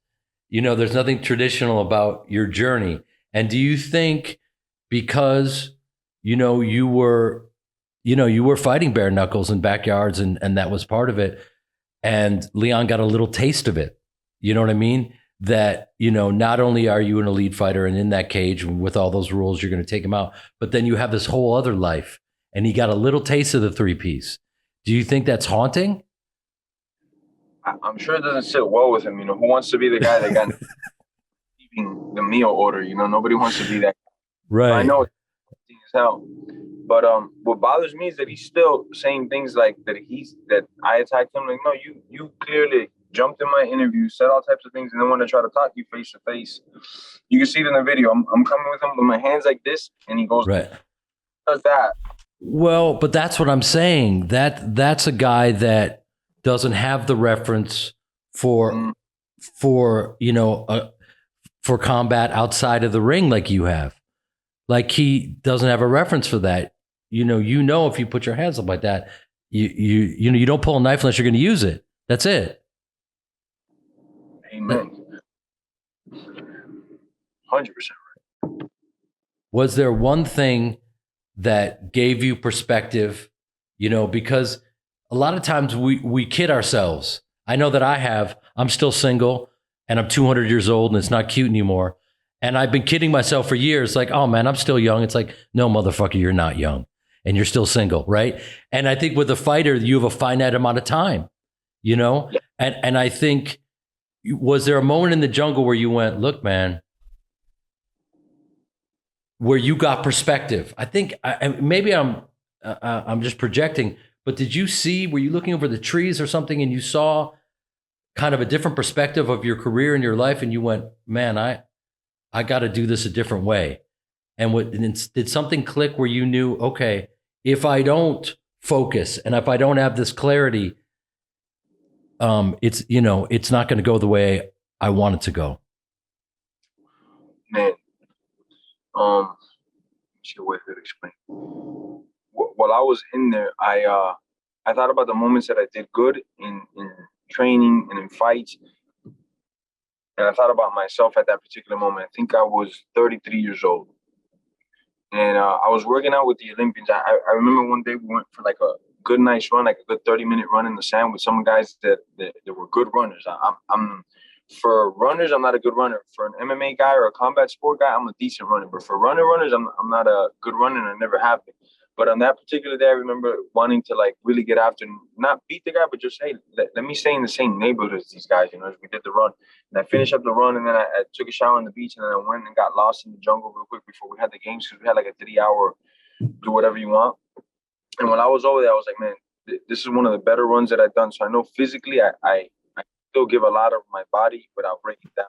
There's nothing traditional about your journey. And do you think because, you were fighting bare knuckles in backyards and that was part of it, and Leon got a little taste of it, you know what I mean? That, not only are you an elite fighter and in that cage with all those rules, you're going to take him out, but then you have this whole other life, and he got a little taste of the 3-piece. Do you think that's haunting? I'm sure it doesn't sit well with him. Who wants to be the guy that got the meal order? Nobody wants to be that. Right. I know it's as hell. But what bothers me is that he's still saying things like that I attacked him. Like, no, you clearly jumped in my interview, said all types of things, and then when I try to talk to you face to face, you can see it in the video. I'm coming with him with my hands like this, and he goes, Right. does that. Well, but that's what I'm saying. That's a guy that doesn't have the reference for for combat outside of the ring like you have. Like he doesn't have a reference for that. If you put your hands up like that, you don't pull a knife unless you're going to use it. That's it. Amen. 100% right. Was there one thing that gave you perspective? Because a lot of times we kid ourselves. I know that I'm still single and I'm 200 years old and it's not cute anymore. And I've been kidding myself for years. Like, oh man, I'm still young. It's like, no, motherfucker, you're not young and you're still single. Right. And I think with a fighter, you have a finite amount of time, Yeah. and I think, was there a moment in the jungle where you went, look, man, where you got perspective? I think maybe I'm just projecting, but were you looking over the trees or something and you saw kind of a different perspective of your career and your life and you went, man, I got to do this a different way? And did something click where you knew, okay, if I don't focus and if I don't have this clarity, it's not going to go the way I want it to go? Man, see a way to explain. While I was in there, I thought about the moments that I did good in training and in fights, and I thought about myself at that particular moment. I think I was 33 years old, and I was working out with the Olympians. I remember one day we went for like a good nice run, like a good 30-minute run in the sand with some guys that were good runners. I'm for runners, I'm not a good runner. For an MMA guy or a combat sport guy, I'm a decent runner. But for runners, I'm not a good runner, and I never have been. But on that particular day, I remember wanting to like really get after and not beat the guy, but just, hey, let me stay in the same neighborhood as these guys, as we did the run. And I finished up the run, and then I took a shower on the beach, and then I went and got lost in the jungle real quick before we had the games, because we had like a 3-hour do whatever you want. And when I was over there, I was like, man, this is one of the better runs that I've done. So I know physically I still give a lot of my body without breaking down.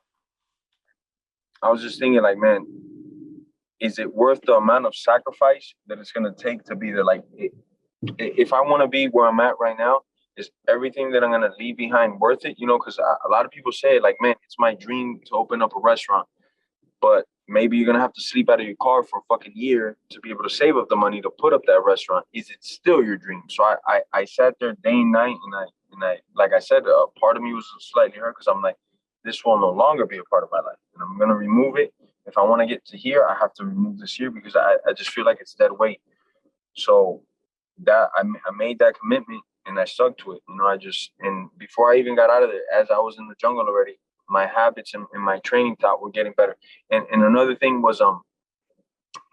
I was just thinking like, man, is it worth the amount of sacrifice that it's going to take to be there? Like, if I want to be where I'm at right now, is everything that I'm going to leave behind worth it? Because a lot of people say like, man, it's my dream to open up a restaurant, but maybe you're going to have to sleep out of your car for a fucking year to be able to save up the money to put up that restaurant. Is it still your dream? So I sat there day and night, and I like I said, part of me was slightly hurt because I'm like, this will no longer be a part of my life, and I'm going to remove it. If I want to get to here, I have to remove this here because I just feel like it's dead weight. So that I made that commitment and I stuck to it. And before I even got out of there, as I was in the jungle already, my habits and my training thought were getting better. And another thing was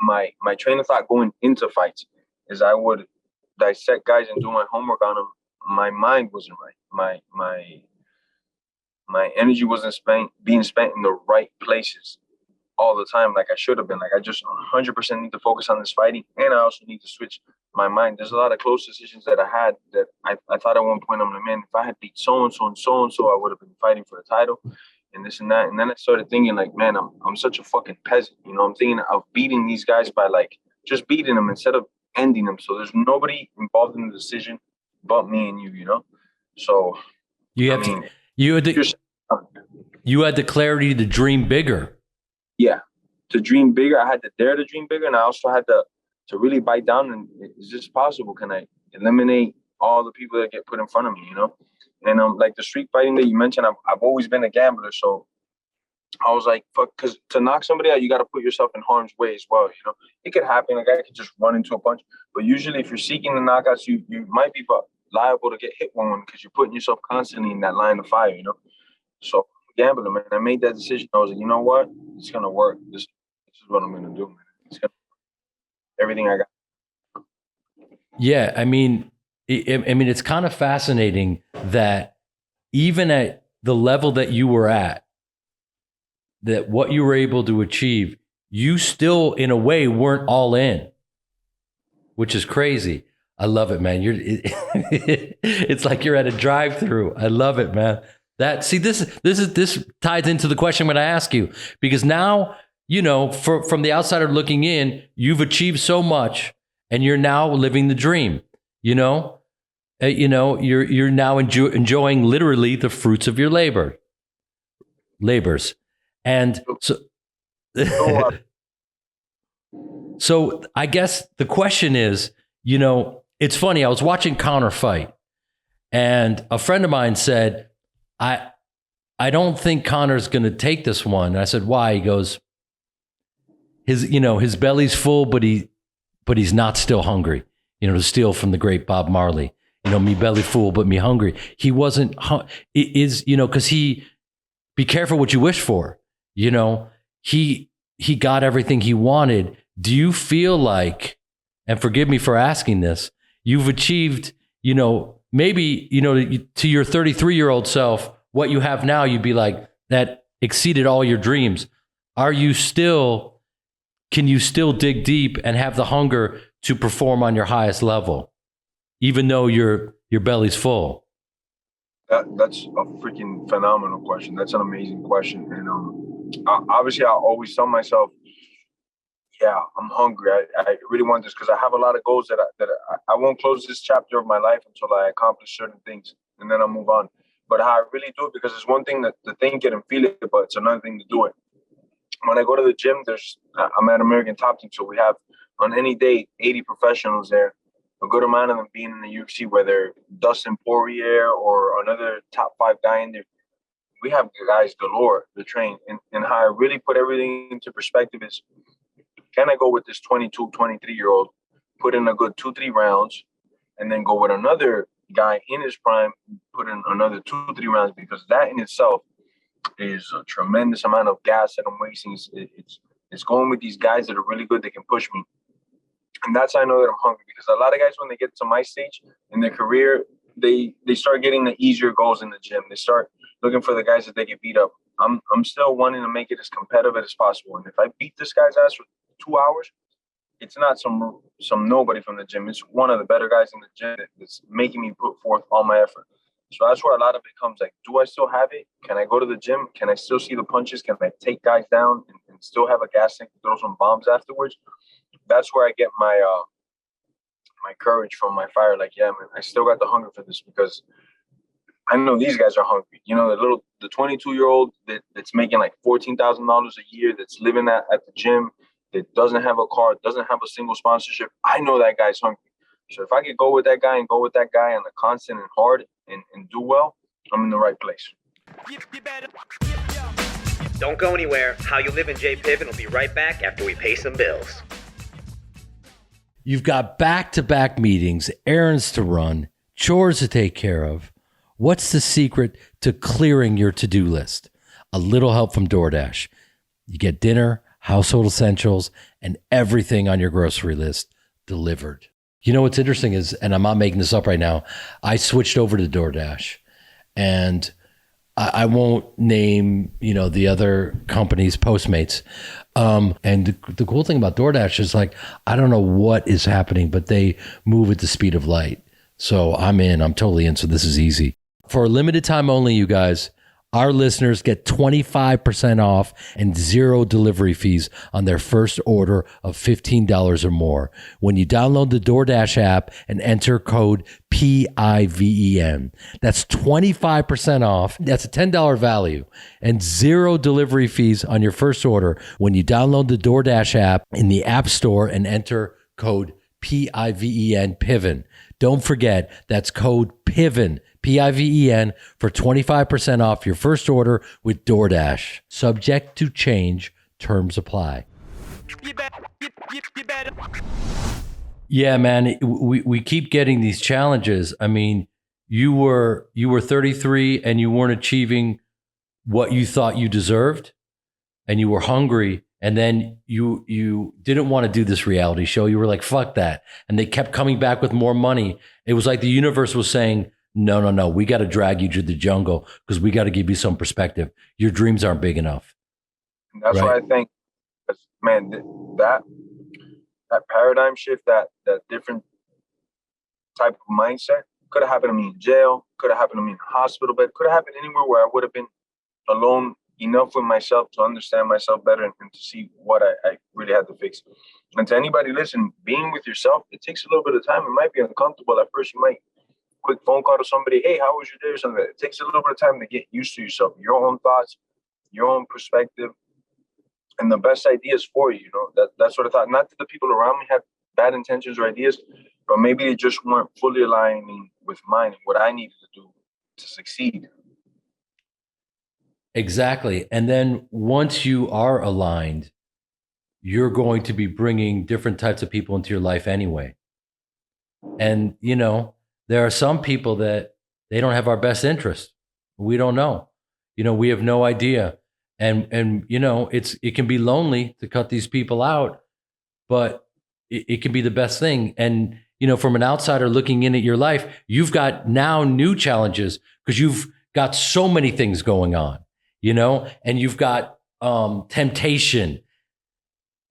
my train of thought going into fights is I would dissect guys and do my homework on them. My mind wasn't right. My energy wasn't being spent in the right places all the time like I should have been. Like I just 100% need to focus on this fighting, and I also need to switch my mind. There's a lot of close decisions that I had that I thought at one point, I'm like, man, if I had beat so-and-so and so-and-so, I would have been fighting for a title and this and that. And then I started thinking like, man, I'm such a fucking peasant. I'm thinking of beating these guys by like just beating them instead of ending them. So there's nobody involved in the decision but me and you, So you had the clarity to dream bigger. Yeah, to dream bigger. I had to dare to dream bigger, and I also had to really bite down. And is this possible? Can I eliminate all the people that get put in front of me? And like the street fighting that you mentioned, I've always been a gambler, so I was like, fuck, because to knock somebody out, you got to put yourself in harm's way as well. It could happen. A guy could just run into a punch, but usually, if you're seeking the knockouts, you might be liable to get hit one because you're putting yourself constantly in that line of fire. So. Gambler, man. I made that decision. I was like, you know what? It's gonna work. This is what I'm gonna do, man. It's gonna everything I got. Yeah, I mean, it's kind of fascinating that even at the level that you were at, that what you were able to achieve, you still, in a way, weren't all in, which is crazy. I love it, man. It's like you're at a drive-through. I love it, man. This ties into the question I'm going to ask you, because now, from the outsider looking in, you've achieved so much and you're now living the dream, you're now enjoying literally the fruits of your labors. And so I guess the question is, it's funny. I was watching Conor fight, and a friend of mine said, I don't think Conor's going to take this one. And I said, why? He goes, his belly's full, but he's not still hungry. To steal from the great Bob Marley. Me belly full, but me hungry. He wasn't. Because be careful what you wish for. He got everything he wanted. Do you feel like, and forgive me for asking this, you've achieved, maybe, to your 33-year-old self, what you have now, you'd be like, that exceeded all your dreams. Can you still dig deep and have the hunger to perform on your highest level, even though your belly's full? That's a freaking phenomenal question. That's an amazing question. And obviously I always tell myself, yeah, I'm hungry. I really want this because I have a lot of goals that I won't close this chapter of my life until I accomplish certain things, and then I'll move on. But how I really do it, because it's one thing to think it and feel it, but it's another thing to do it. When I go to the gym, I'm at American Top Team, so we have on any day 80 professionals there. A good amount of them being in the UFC, whether Dustin Poirier or another top 5 guy in there. We have guys galore to train, and how I really put everything into perspective is, can I go with this 22, 23-year-old, put in a good 2-3 rounds, and then go with another guy in his prime, put in another 2-3 rounds, because that in itself is a tremendous amount of gas that I'm wasting. It's going with these guys that are really good, that can push me. And that's how I know that I'm hungry, because a lot of guys, when they get to my stage in their career, they start getting the easier goals in the gym. They start looking for the guys that they can beat up. I'm still wanting to make it as competitive as possible. And if I beat this guy's ass for 2 hours, it's not some nobody from the gym. It's one of the better guys in the gym that's making me put forth all my effort. So that's where a lot of it comes. Like, do I still have it? Can I go to the gym? Can I still see the punches? Can I take guys down and still have a gas tank to throw some bombs afterwards? That's where I get my my courage from, my fire. Like, yeah, man, I still got the hunger for this, because I know these guys are hungry. The 22-year-old that's making like $14,000 a year, that's living at the gym, that doesn't have a car, doesn't have a single sponsorship. I know that guy's hungry. So if I could go with that guy and on the constant and hard and do well, I'm in the right place. Don't go anywhere. How You Live in J-Piv will be right back after we pay some bills. You've got back-to-back meetings, errands to run, chores to take care of. What's the secret to clearing your to-do list? A little help from DoorDash. You get dinner, household essentials, and everything on your grocery list delivered. What's interesting is, and I'm not making this up right now, I switched over to DoorDash, and I won't name, the other company's Postmates. And the cool thing about DoorDash is, like, I don't know what is happening, but they move at the speed of light. So I'm totally in. So this is easy. For a limited time only, you guys, our listeners get 25% off and 0 delivery fees on their first order of $15 or more when you download the DoorDash app and enter code PIVEN. That's 25% off. That's a $10 value, and 0 delivery fees on your first order when you download the DoorDash app in the App Store and enter code PIVEN. Don't forget, that's code PIVEN, PIVEN, for 25% off your first order with DoorDash. Subject to change. Terms apply. Yeah, man, we keep getting these challenges. I mean, you were 33 and you weren't achieving what you thought you deserved, and you were hungry. And then you didn't want to do this reality show. You were like, fuck that. And they kept coming back with more money. It was like the universe was saying, no, we got to drag you to the jungle because we got to give you some perspective. Your dreams aren't big enough. And that's right? What I think, man, that paradigm shift, that different type of mindset Could have happened to me in jail. Could have happened to me in a hospital bed. Could have happened anywhere where I would have been alone enough with myself to understand myself better and to see what I really had to fix. And to anybody listening, being with yourself, it takes a little bit of time. It might be uncomfortable at first. You might quick phone call to somebody, hey, how was your day or something. It takes a little bit of time to get used to yourself, your own thoughts, your own perspective, and the best ideas for you. That's what I thought. Not that the people around me had bad intentions or ideas, but maybe they just weren't fully aligning with mine and what I needed to do to succeed. Exactly. And then once you are aligned, you're going to be bringing different types of people into your life anyway. And, there are some people that they don't have our best interest. We don't know. We have no idea. And it can be lonely to cut these people out, but it can be the best thing. And, from an outsider looking in at your life, you've got now new challenges because you've got so many things going on, and you've got temptation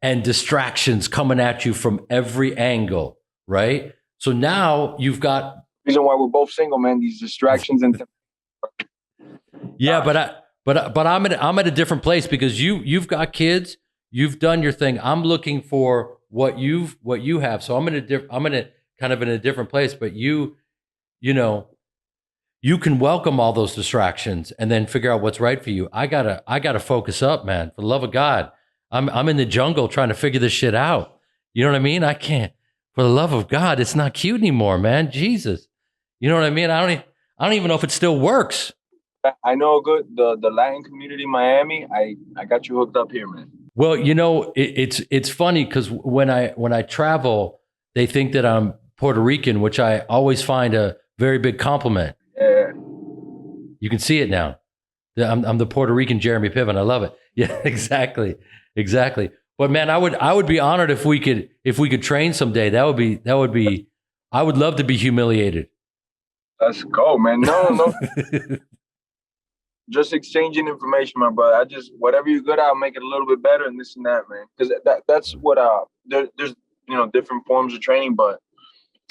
and distractions coming at you from every angle, right? So now you've got reason why we're both single, man. These distractions and yeah, but I'm at a different place because you've got kids, you've done your thing. I'm looking for what you have. So I'm kind of in a different place. But you can welcome all those distractions and then figure out what's right for you. I gotta focus up, man. For the love of God, I'm in the jungle trying to figure this shit out. You know what I mean? I can't. For the love of God, it's not cute anymore, man. Jesus. You know what I mean? I don't even know if it still works. I know the Latin community in Miami. I got you hooked up here, man. Well, it's funny because when I travel, they think that I'm Puerto Rican, which I always find a very big compliment. Yeah. You can see it now. I'm the Puerto Rican Jeremy Piven. I love it. Yeah, exactly. But man, I would be honored if we could train someday. That would be. I would love to be humiliated. Let's go, man. No. Just exchanging information, my brother. Whatever you're good at, I'll make it a little bit better and this and that, man. Because that's what there's different forms of training, but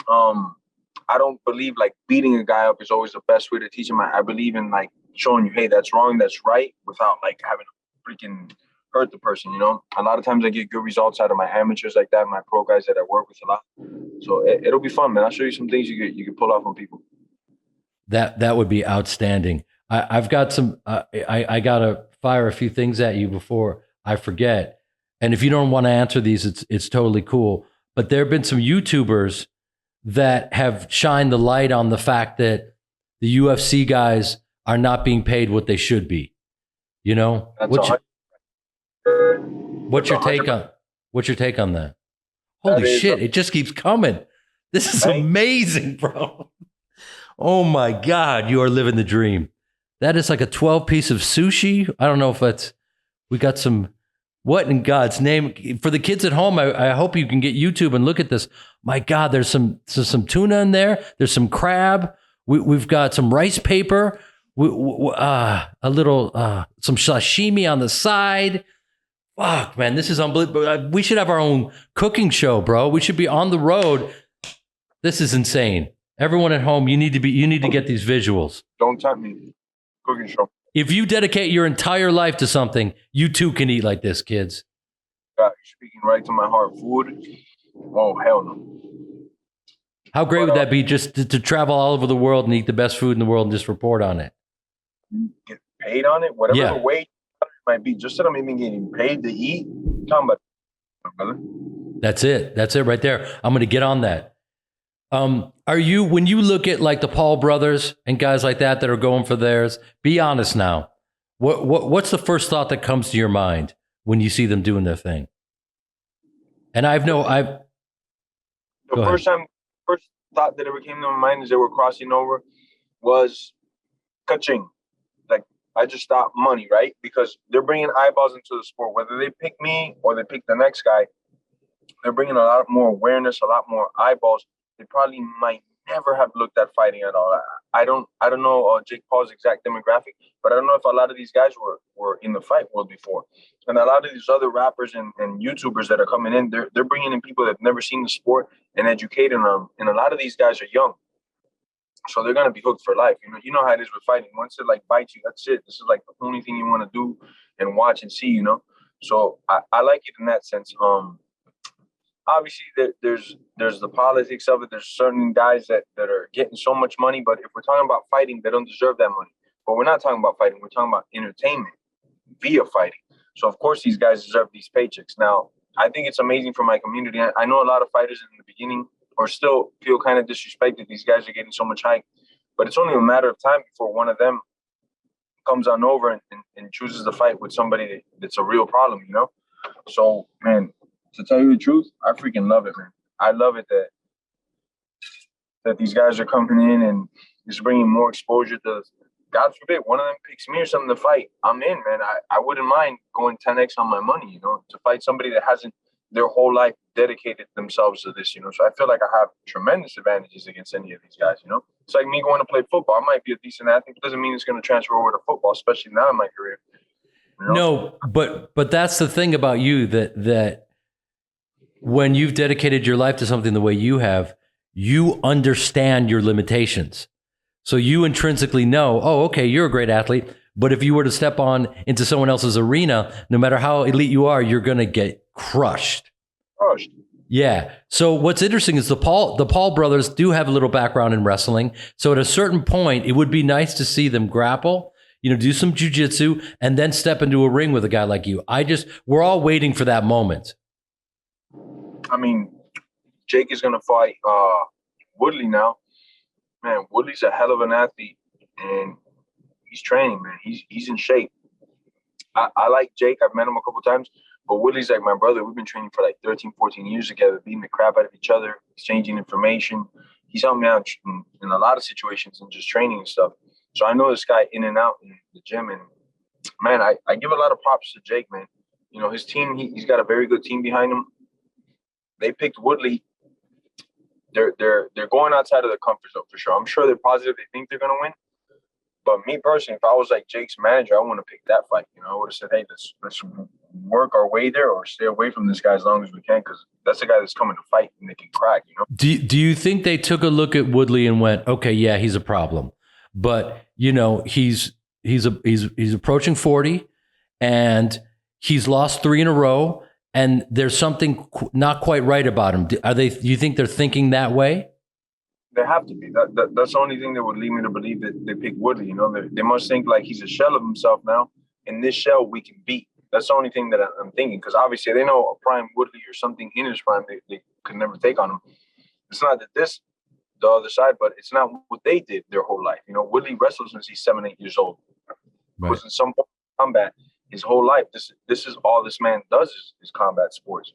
I don't believe like beating a guy up is always the best way to teach him. I believe in like showing you, hey, that's wrong, that's right, without like having to freaking hurt the person. A lot of times I get good results out of my amateurs like that, my pro guys that I work with a lot. So it'll be fun, man. I'll show you some things you can pull off on people. That would be outstanding. I've got some. I gotta fire a few things at you before I forget. And if you don't want to answer these, it's totally cool. But there have been some YouTubers that have shined the light on the fact that the UFC guys are not being paid what they should be. What's your take on that? Holy shit! It just keeps coming. This is amazing, bro. Oh my God, you are living the dream. That is like a 12-piece of sushi. I don't know if we got some, what in God's name? For the kids at home, I hope you can get YouTube and look at this. My God, there's some tuna in there. There's some crab. We've got some rice paper. A little, some sashimi on the side. Fuck, man, this is unbelievable. We should have our own cooking show, bro. We should be on the road. This is insane. Everyone at home, you need to get these visuals. Don't tempt me. Cooking show. If you dedicate your entire life to something, you too can eat like this, kids. God, you're speaking right to my heart. Food? Oh, hell no. How great would that be just to travel all over the world and eat the best food in the world and just report on it? Get paid on it? Whatever the wage might be, just that I'm even getting paid to eat. I'm talking about it, brother. That's it right there. I'm going to get on that. Are you, when you look at like the Paul brothers and guys like that are going for theirs, be honest now. What's the first thought that comes to your mind when you see them doing their thing? And the first thought that ever came to my mind as they were crossing over was ka-ching. Like, I just thought money, right? Because they're bringing eyeballs into the sport. Whether they pick me or they pick the next guy, they're bringing a lot more awareness, a lot more eyeballs. They probably might never have looked at fighting at all. I don't know Jake Paul's exact demographic, but I don't know if a lot of these guys were in the fight world before. And a lot of these other rappers and YouTubers that are coming in, they're bringing in people that have never seen the sport and educating them. And a lot of these guys are young. So they're gonna be hooked for life. You know how it is with fighting. Once it like bites you, that's it. This is like the only thing you want to do and watch and see. So I like it in that sense. Obviously there's the politics of it. There's certain guys that are getting so much money, but if we're talking about fighting, they don't deserve that money. But we're not talking about fighting. We're talking about entertainment via fighting. So of course these guys deserve these paychecks. Now, I think it's amazing for my community. I know a lot of fighters in the beginning or still feel kind of disrespected. These guys are getting so much hype, but it's only a matter of time before one of them comes on over and chooses to fight with somebody that's a real problem. So, man, to tell you the truth, I freaking love it, man. I love it that these guys are coming in and just bringing more exposure to, God forbid, one of them picks me or something to fight. I'm in, man. I wouldn't mind going 10x on my money, to fight somebody that hasn't their whole life dedicated themselves to this, So I feel like I have tremendous advantages against any of these guys, It's like me going to play football. I might be a decent athlete. It doesn't mean it's going to transfer over to football, especially now in my career. No, but that's the thing about you that when you've dedicated your life to something the way you have, you understand your limitations. So you intrinsically know, oh, okay, you're a great athlete. But if you were to step on into someone else's arena, no matter how elite you are, you're going to get crushed. Yeah. So what's interesting is the Paul brothers do have a little background in wrestling. So at a certain point, it would be nice to see them grapple, do some jujitsu, and then step into a ring with a guy like you. We're all waiting for that moment. I mean, Jake is going to fight Woodley now. Man, Woodley's a hell of an athlete, and he's training, man. He's in shape. I like Jake. I've met him a couple times, but Woodley's like my brother. We've been training for like 13, 14 years together, beating the crap out of each other, exchanging information. He's helped me out in a lot of situations and just training and stuff. So I know this guy in and out in the gym, and man, I give a lot of props to Jake, man. His team, he's got a very good team behind him. They picked Woodley. They're going outside of their comfort zone for sure. I'm sure they're positive. They think they're going to win. But me personally, if I was like Jake's manager, I want to pick that fight. I would have said, hey, let's work our way there or stay away from this guy as long as we can, because that's the guy that's coming to fight and they can crack. Do you think they took a look at Woodley and went, okay, yeah, he's a problem, but he's approaching 40 and he's lost 3 in a row, and there's something not quite right about him. Do you think they're thinking that way? They have to be. That's the only thing that would lead me to believe that they picked Woodley. They must think like he's a shell of himself now. In this shell, we can beat. That's the only thing that I'm thinking, because obviously they know a prime Woodley or something in his prime they could never take on him. It's not that the other side, but it's not what they did their whole life. Woodley wrestled since he's 7, 8 years old. Right. Was in some combat his whole life. This is all this man does is combat sports.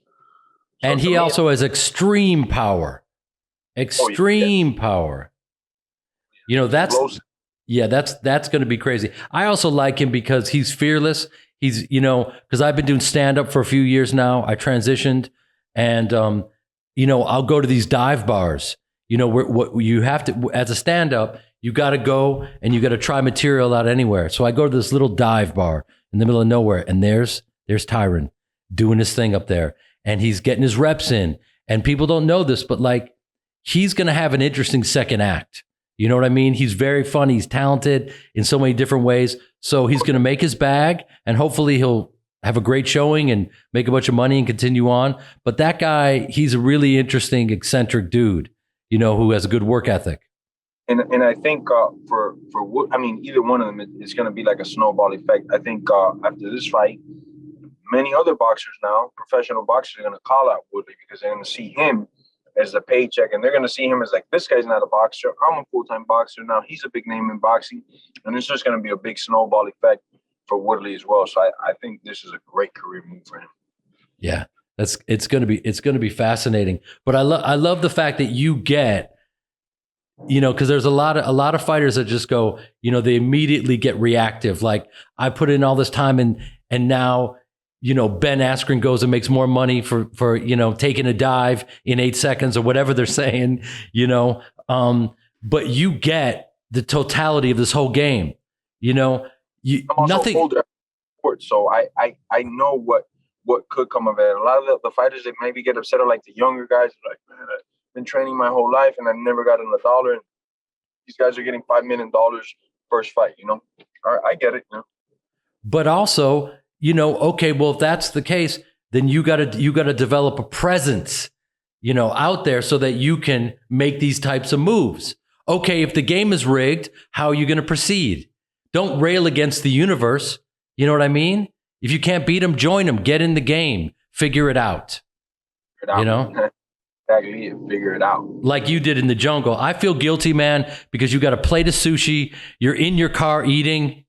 So and he also has extreme power. Extreme power. That's going to be crazy. I also like him because he's fearless. He's, because I've been doing stand up for a few years now. I transitioned, and I'll go to these dive bars. What you have to, as a stand up, you got to go and you got to try material out anywhere. So I go to this little dive bar in the middle of nowhere, and there's Tyron doing his thing up there, and he's getting his reps in. And people don't know this, but like, he's going to have an interesting second act. You know what I mean? He's very funny. He's talented in so many different ways. So he's going to make his bag, and hopefully he'll have a great showing and make a bunch of money and continue on. But that guy, he's a really interesting, eccentric dude, who has a good work ethic. And I think for either one of them, it's going to be like a snowball effect. I think after this fight, many other boxers now, professional boxers, are going to call out Woodley because they're going to see him as a paycheck, and they're going to see him as like, this guy's not a boxer. I'm a full-time boxer now. He's a big name in boxing, and it's just going to be a big snowball effect for Woodley as well. So I think this is a great career move for him. Yeah, it's going to be fascinating. But I love the fact that you get, because there's a lot of fighters that just go, they immediately get reactive. Like, I put in all this time and now, Ben Askren goes and makes more money for taking a dive in 8 seconds or whatever they're saying, but you get the totality of this whole game, I'm also nothing. Older, so I know what could come of it. A lot of the fighters that maybe get upset are like the younger guys, like, man, I've been training my whole life and I've never gotten $1. And these guys are getting $5 million first fight, you know? I get it, you know? But also, you know, okay, well, if that's the case, then you gotta develop a presence, you know, out there so that you can make these types of moves. Okay, if the game is rigged, how are you going to proceed? Don't rail against the universe. You know what I mean? If you can't beat them, join them. Get in the game. Figure it out. You know? Exactly. Figure it out. Like you did in the jungle. I feel guilty, man, because you got a plate of sushi. You're in your car eating.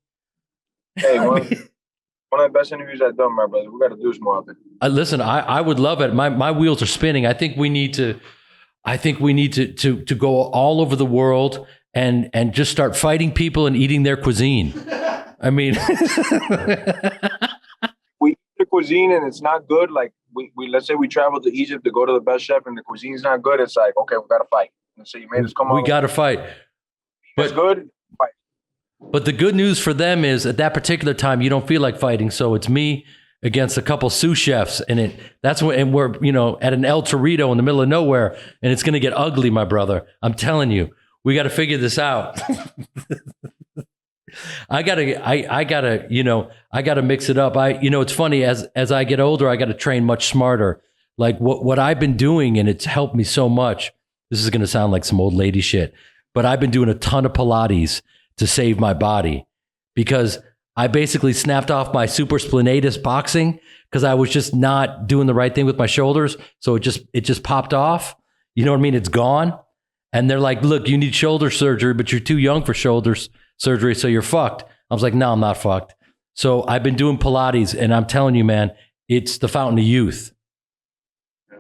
Hey, one of the best interviews I've done, my brother. We got to do this more often. Listen, I would love it. My wheels are spinning. I think we need to go all over the world and just start fighting people and eating their cuisine. I mean, we eat the cuisine and it's not good. Like we let's say we travel to Egypt to go to the best chef and the cuisine's not good. It's like, okay, we got to fight. And so you made us come on. We got to fight. But it's good. Fight. But the good news for them is at that particular time, you don't feel like fighting. So it's me against a couple sous chefs, and we're, you know, at an El Torito in the middle of nowhere, and it's going to get ugly, my brother. I'm telling you, we got to figure this out. I gotta mix it up. It's funny, as I get older, I got to train much smarter. Like what I've been doing, and it's helped me so much. This is going to sound like some old lady shit, but I've been doing a ton of Pilates to save my body, because I basically snapped off my supraspinatus boxing because I was just not doing the right thing with my shoulders. So it just popped off. You know what I mean? It's gone. And they're like, look, you need shoulder surgery, but you're too young for shoulders surgery, so you're fucked. I was like, no, I'm not fucked. So I've been doing Pilates, and I'm telling you, man, it's the fountain of youth. Yeah,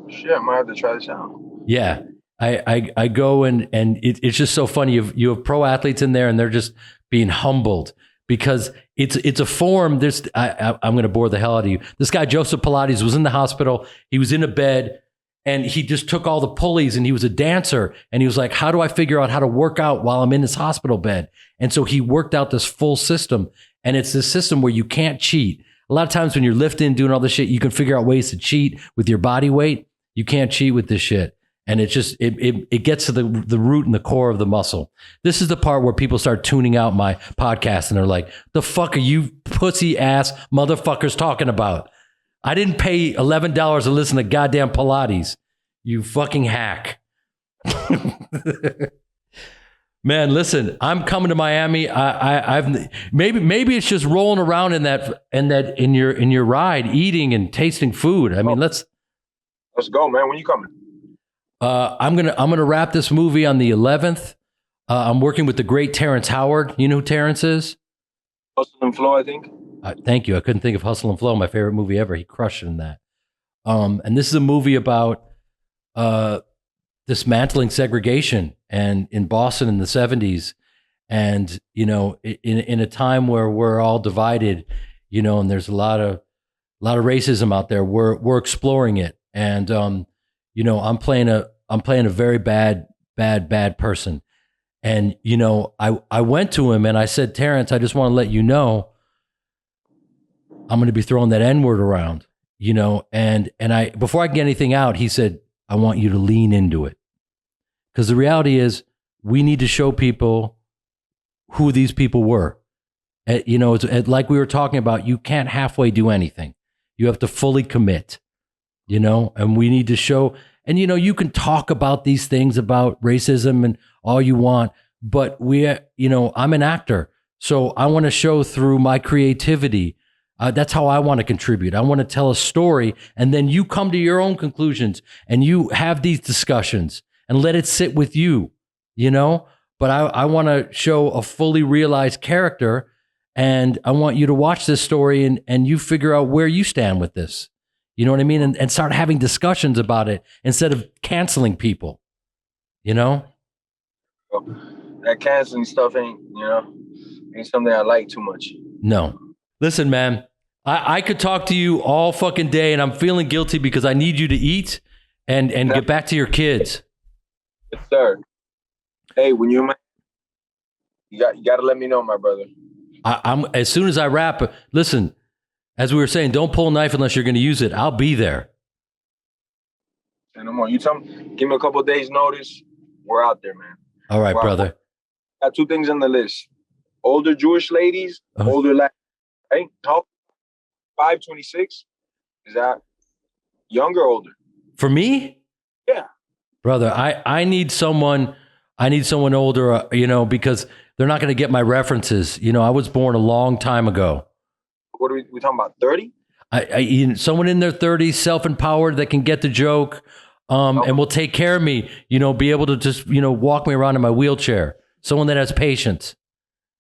shit, I might have to try this out. Yeah. I go and it's just so funny. You have pro athletes in there, and they're just being humbled because it's a form. I'm going to bore the hell out of you. This guy, Joseph Pilates, was in the hospital. He was in a bed, and he just took all the pulleys, and he was a dancer. And he was like, how do I figure out how to work out while I'm in this hospital bed? And so he worked out this full system, and it's this system where you can't cheat. A lot of times when you're lifting, doing all this shit, you can figure out ways to cheat with your body weight. You can't cheat with this shit. And it just, it gets to the root and the core of the muscle. This is the part where people start tuning out my podcast, and they're like, the fuck are you pussy ass motherfuckers talking about? I didn't pay $11 to listen to goddamn Pilates. You fucking hack. Man, listen, I'm coming to Miami. I've maybe it's just rolling around in your ride, eating and tasting food. I mean, let's go, man. When you coming? I'm gonna wrap this movie on the 11th. I'm working with the great Terrence Howard. You know who Terrence is? Hustle and Flow, I think. Thank you. I couldn't think of Hustle and Flow, my favorite movie ever. He crushed it in that. And this is a movie about dismantling segregation and in Boston in the 70s. And, you know, in a time where we're all divided, you know, and there's a lot of racism out there, we're exploring it. And, you know, I'm playing a very bad person. And, you know, I went to him and I said, Terrence, I just want to let you know, I'm going to be throwing that N-word around, you know, and before I get anything out, he said, I want you to lean into it. Because the reality is we need to show people who these people were. You know, it's like we were talking about, you can't halfway do anything. You have to fully commit, you know, and we need to show, and, you know, you can talk about these things about racism and all you want, but you know, I'm an actor. So I want to show through my creativity. That's how I want to contribute. I want to tell a story, and then you come to your own conclusions and you have these discussions and let it sit with you, you know, but I want to show a fully realized character, and I want you to watch this story and you figure out where you stand with this. You know what I mean? And start having discussions about it instead of canceling people, you know? That canceling stuff ain't something I like too much. No. Listen, man, I could talk to you all fucking day, and I'm feeling guilty because I need you to eat and get back to your kids. Yes, sir. Hey, when you're you got to let me know, my brother. I'm as soon as I wrap. Listen, as we were saying, don't pull a knife unless you're going to use it. I'll be there. And no more. You tell me, give me a couple of days notice. We're out there, man. All right, brother. Got 2 things on the list. Older Jewish ladies, older Latin, right? Top 526. Is that younger or older? For me? Yeah. Brother, I need someone older, because they're not going to get my references. I was born a long time ago. What are we talking about? 30? Someone in their 30s, self-empowered, that can get the joke, and will take care of me, be able to just, walk me around in my wheelchair. Someone that has patience.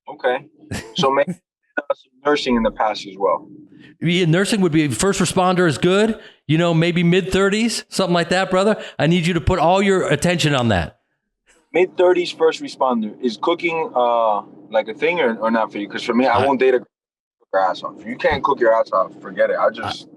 Okay. So maybe some nursing in the past as well. Yeah, nursing would be, first responder is good, maybe mid-30s, something like that, brother. I need you to put all your attention on that. Mid-30s first responder. Is cooking like a thing or not for you? Because for me, I won't date a cook your ass off. If you can't cook your ass off, forget it. I just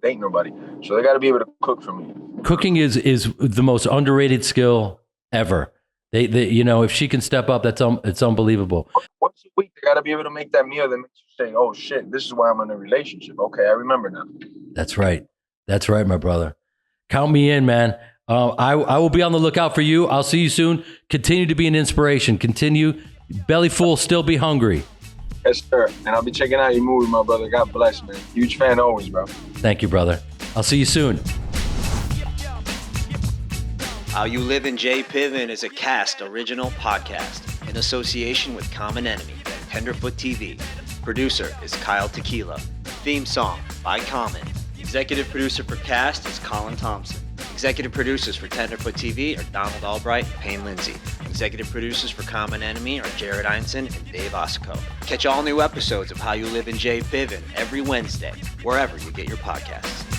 date nobody. So they got to be able to cook for me. Cooking is the most underrated skill ever. They if she can step up, it's unbelievable. Once a week, they got to be able to make that meal that makes you say, "Oh shit, this is why I'm in a relationship." Okay, I remember now. That's right, my brother. Count me in, man. I will be on the lookout for you. I'll see you soon. Continue to be an inspiration. Continue, belly full, still be hungry. Yes, sir. And I'll be checking out your movie, my brother. God bless, man. Huge fan always, bro. Thank you, brother. I'll see you soon. How You Live in J. Piven is a Cast original podcast in association with Common Enemy and Tenderfoot TV. Producer is Kyle Tequila. Theme song by Common. Executive producer for Cast is Colin Thompson. Executive producers for Tenderfoot TV are Donald Albright and Payne Lindsay. Executive producers for Common Enemy are Jared Einson and Dave Osico. Catch all new episodes of How You Live in J. Piven every Wednesday, wherever you get your podcasts.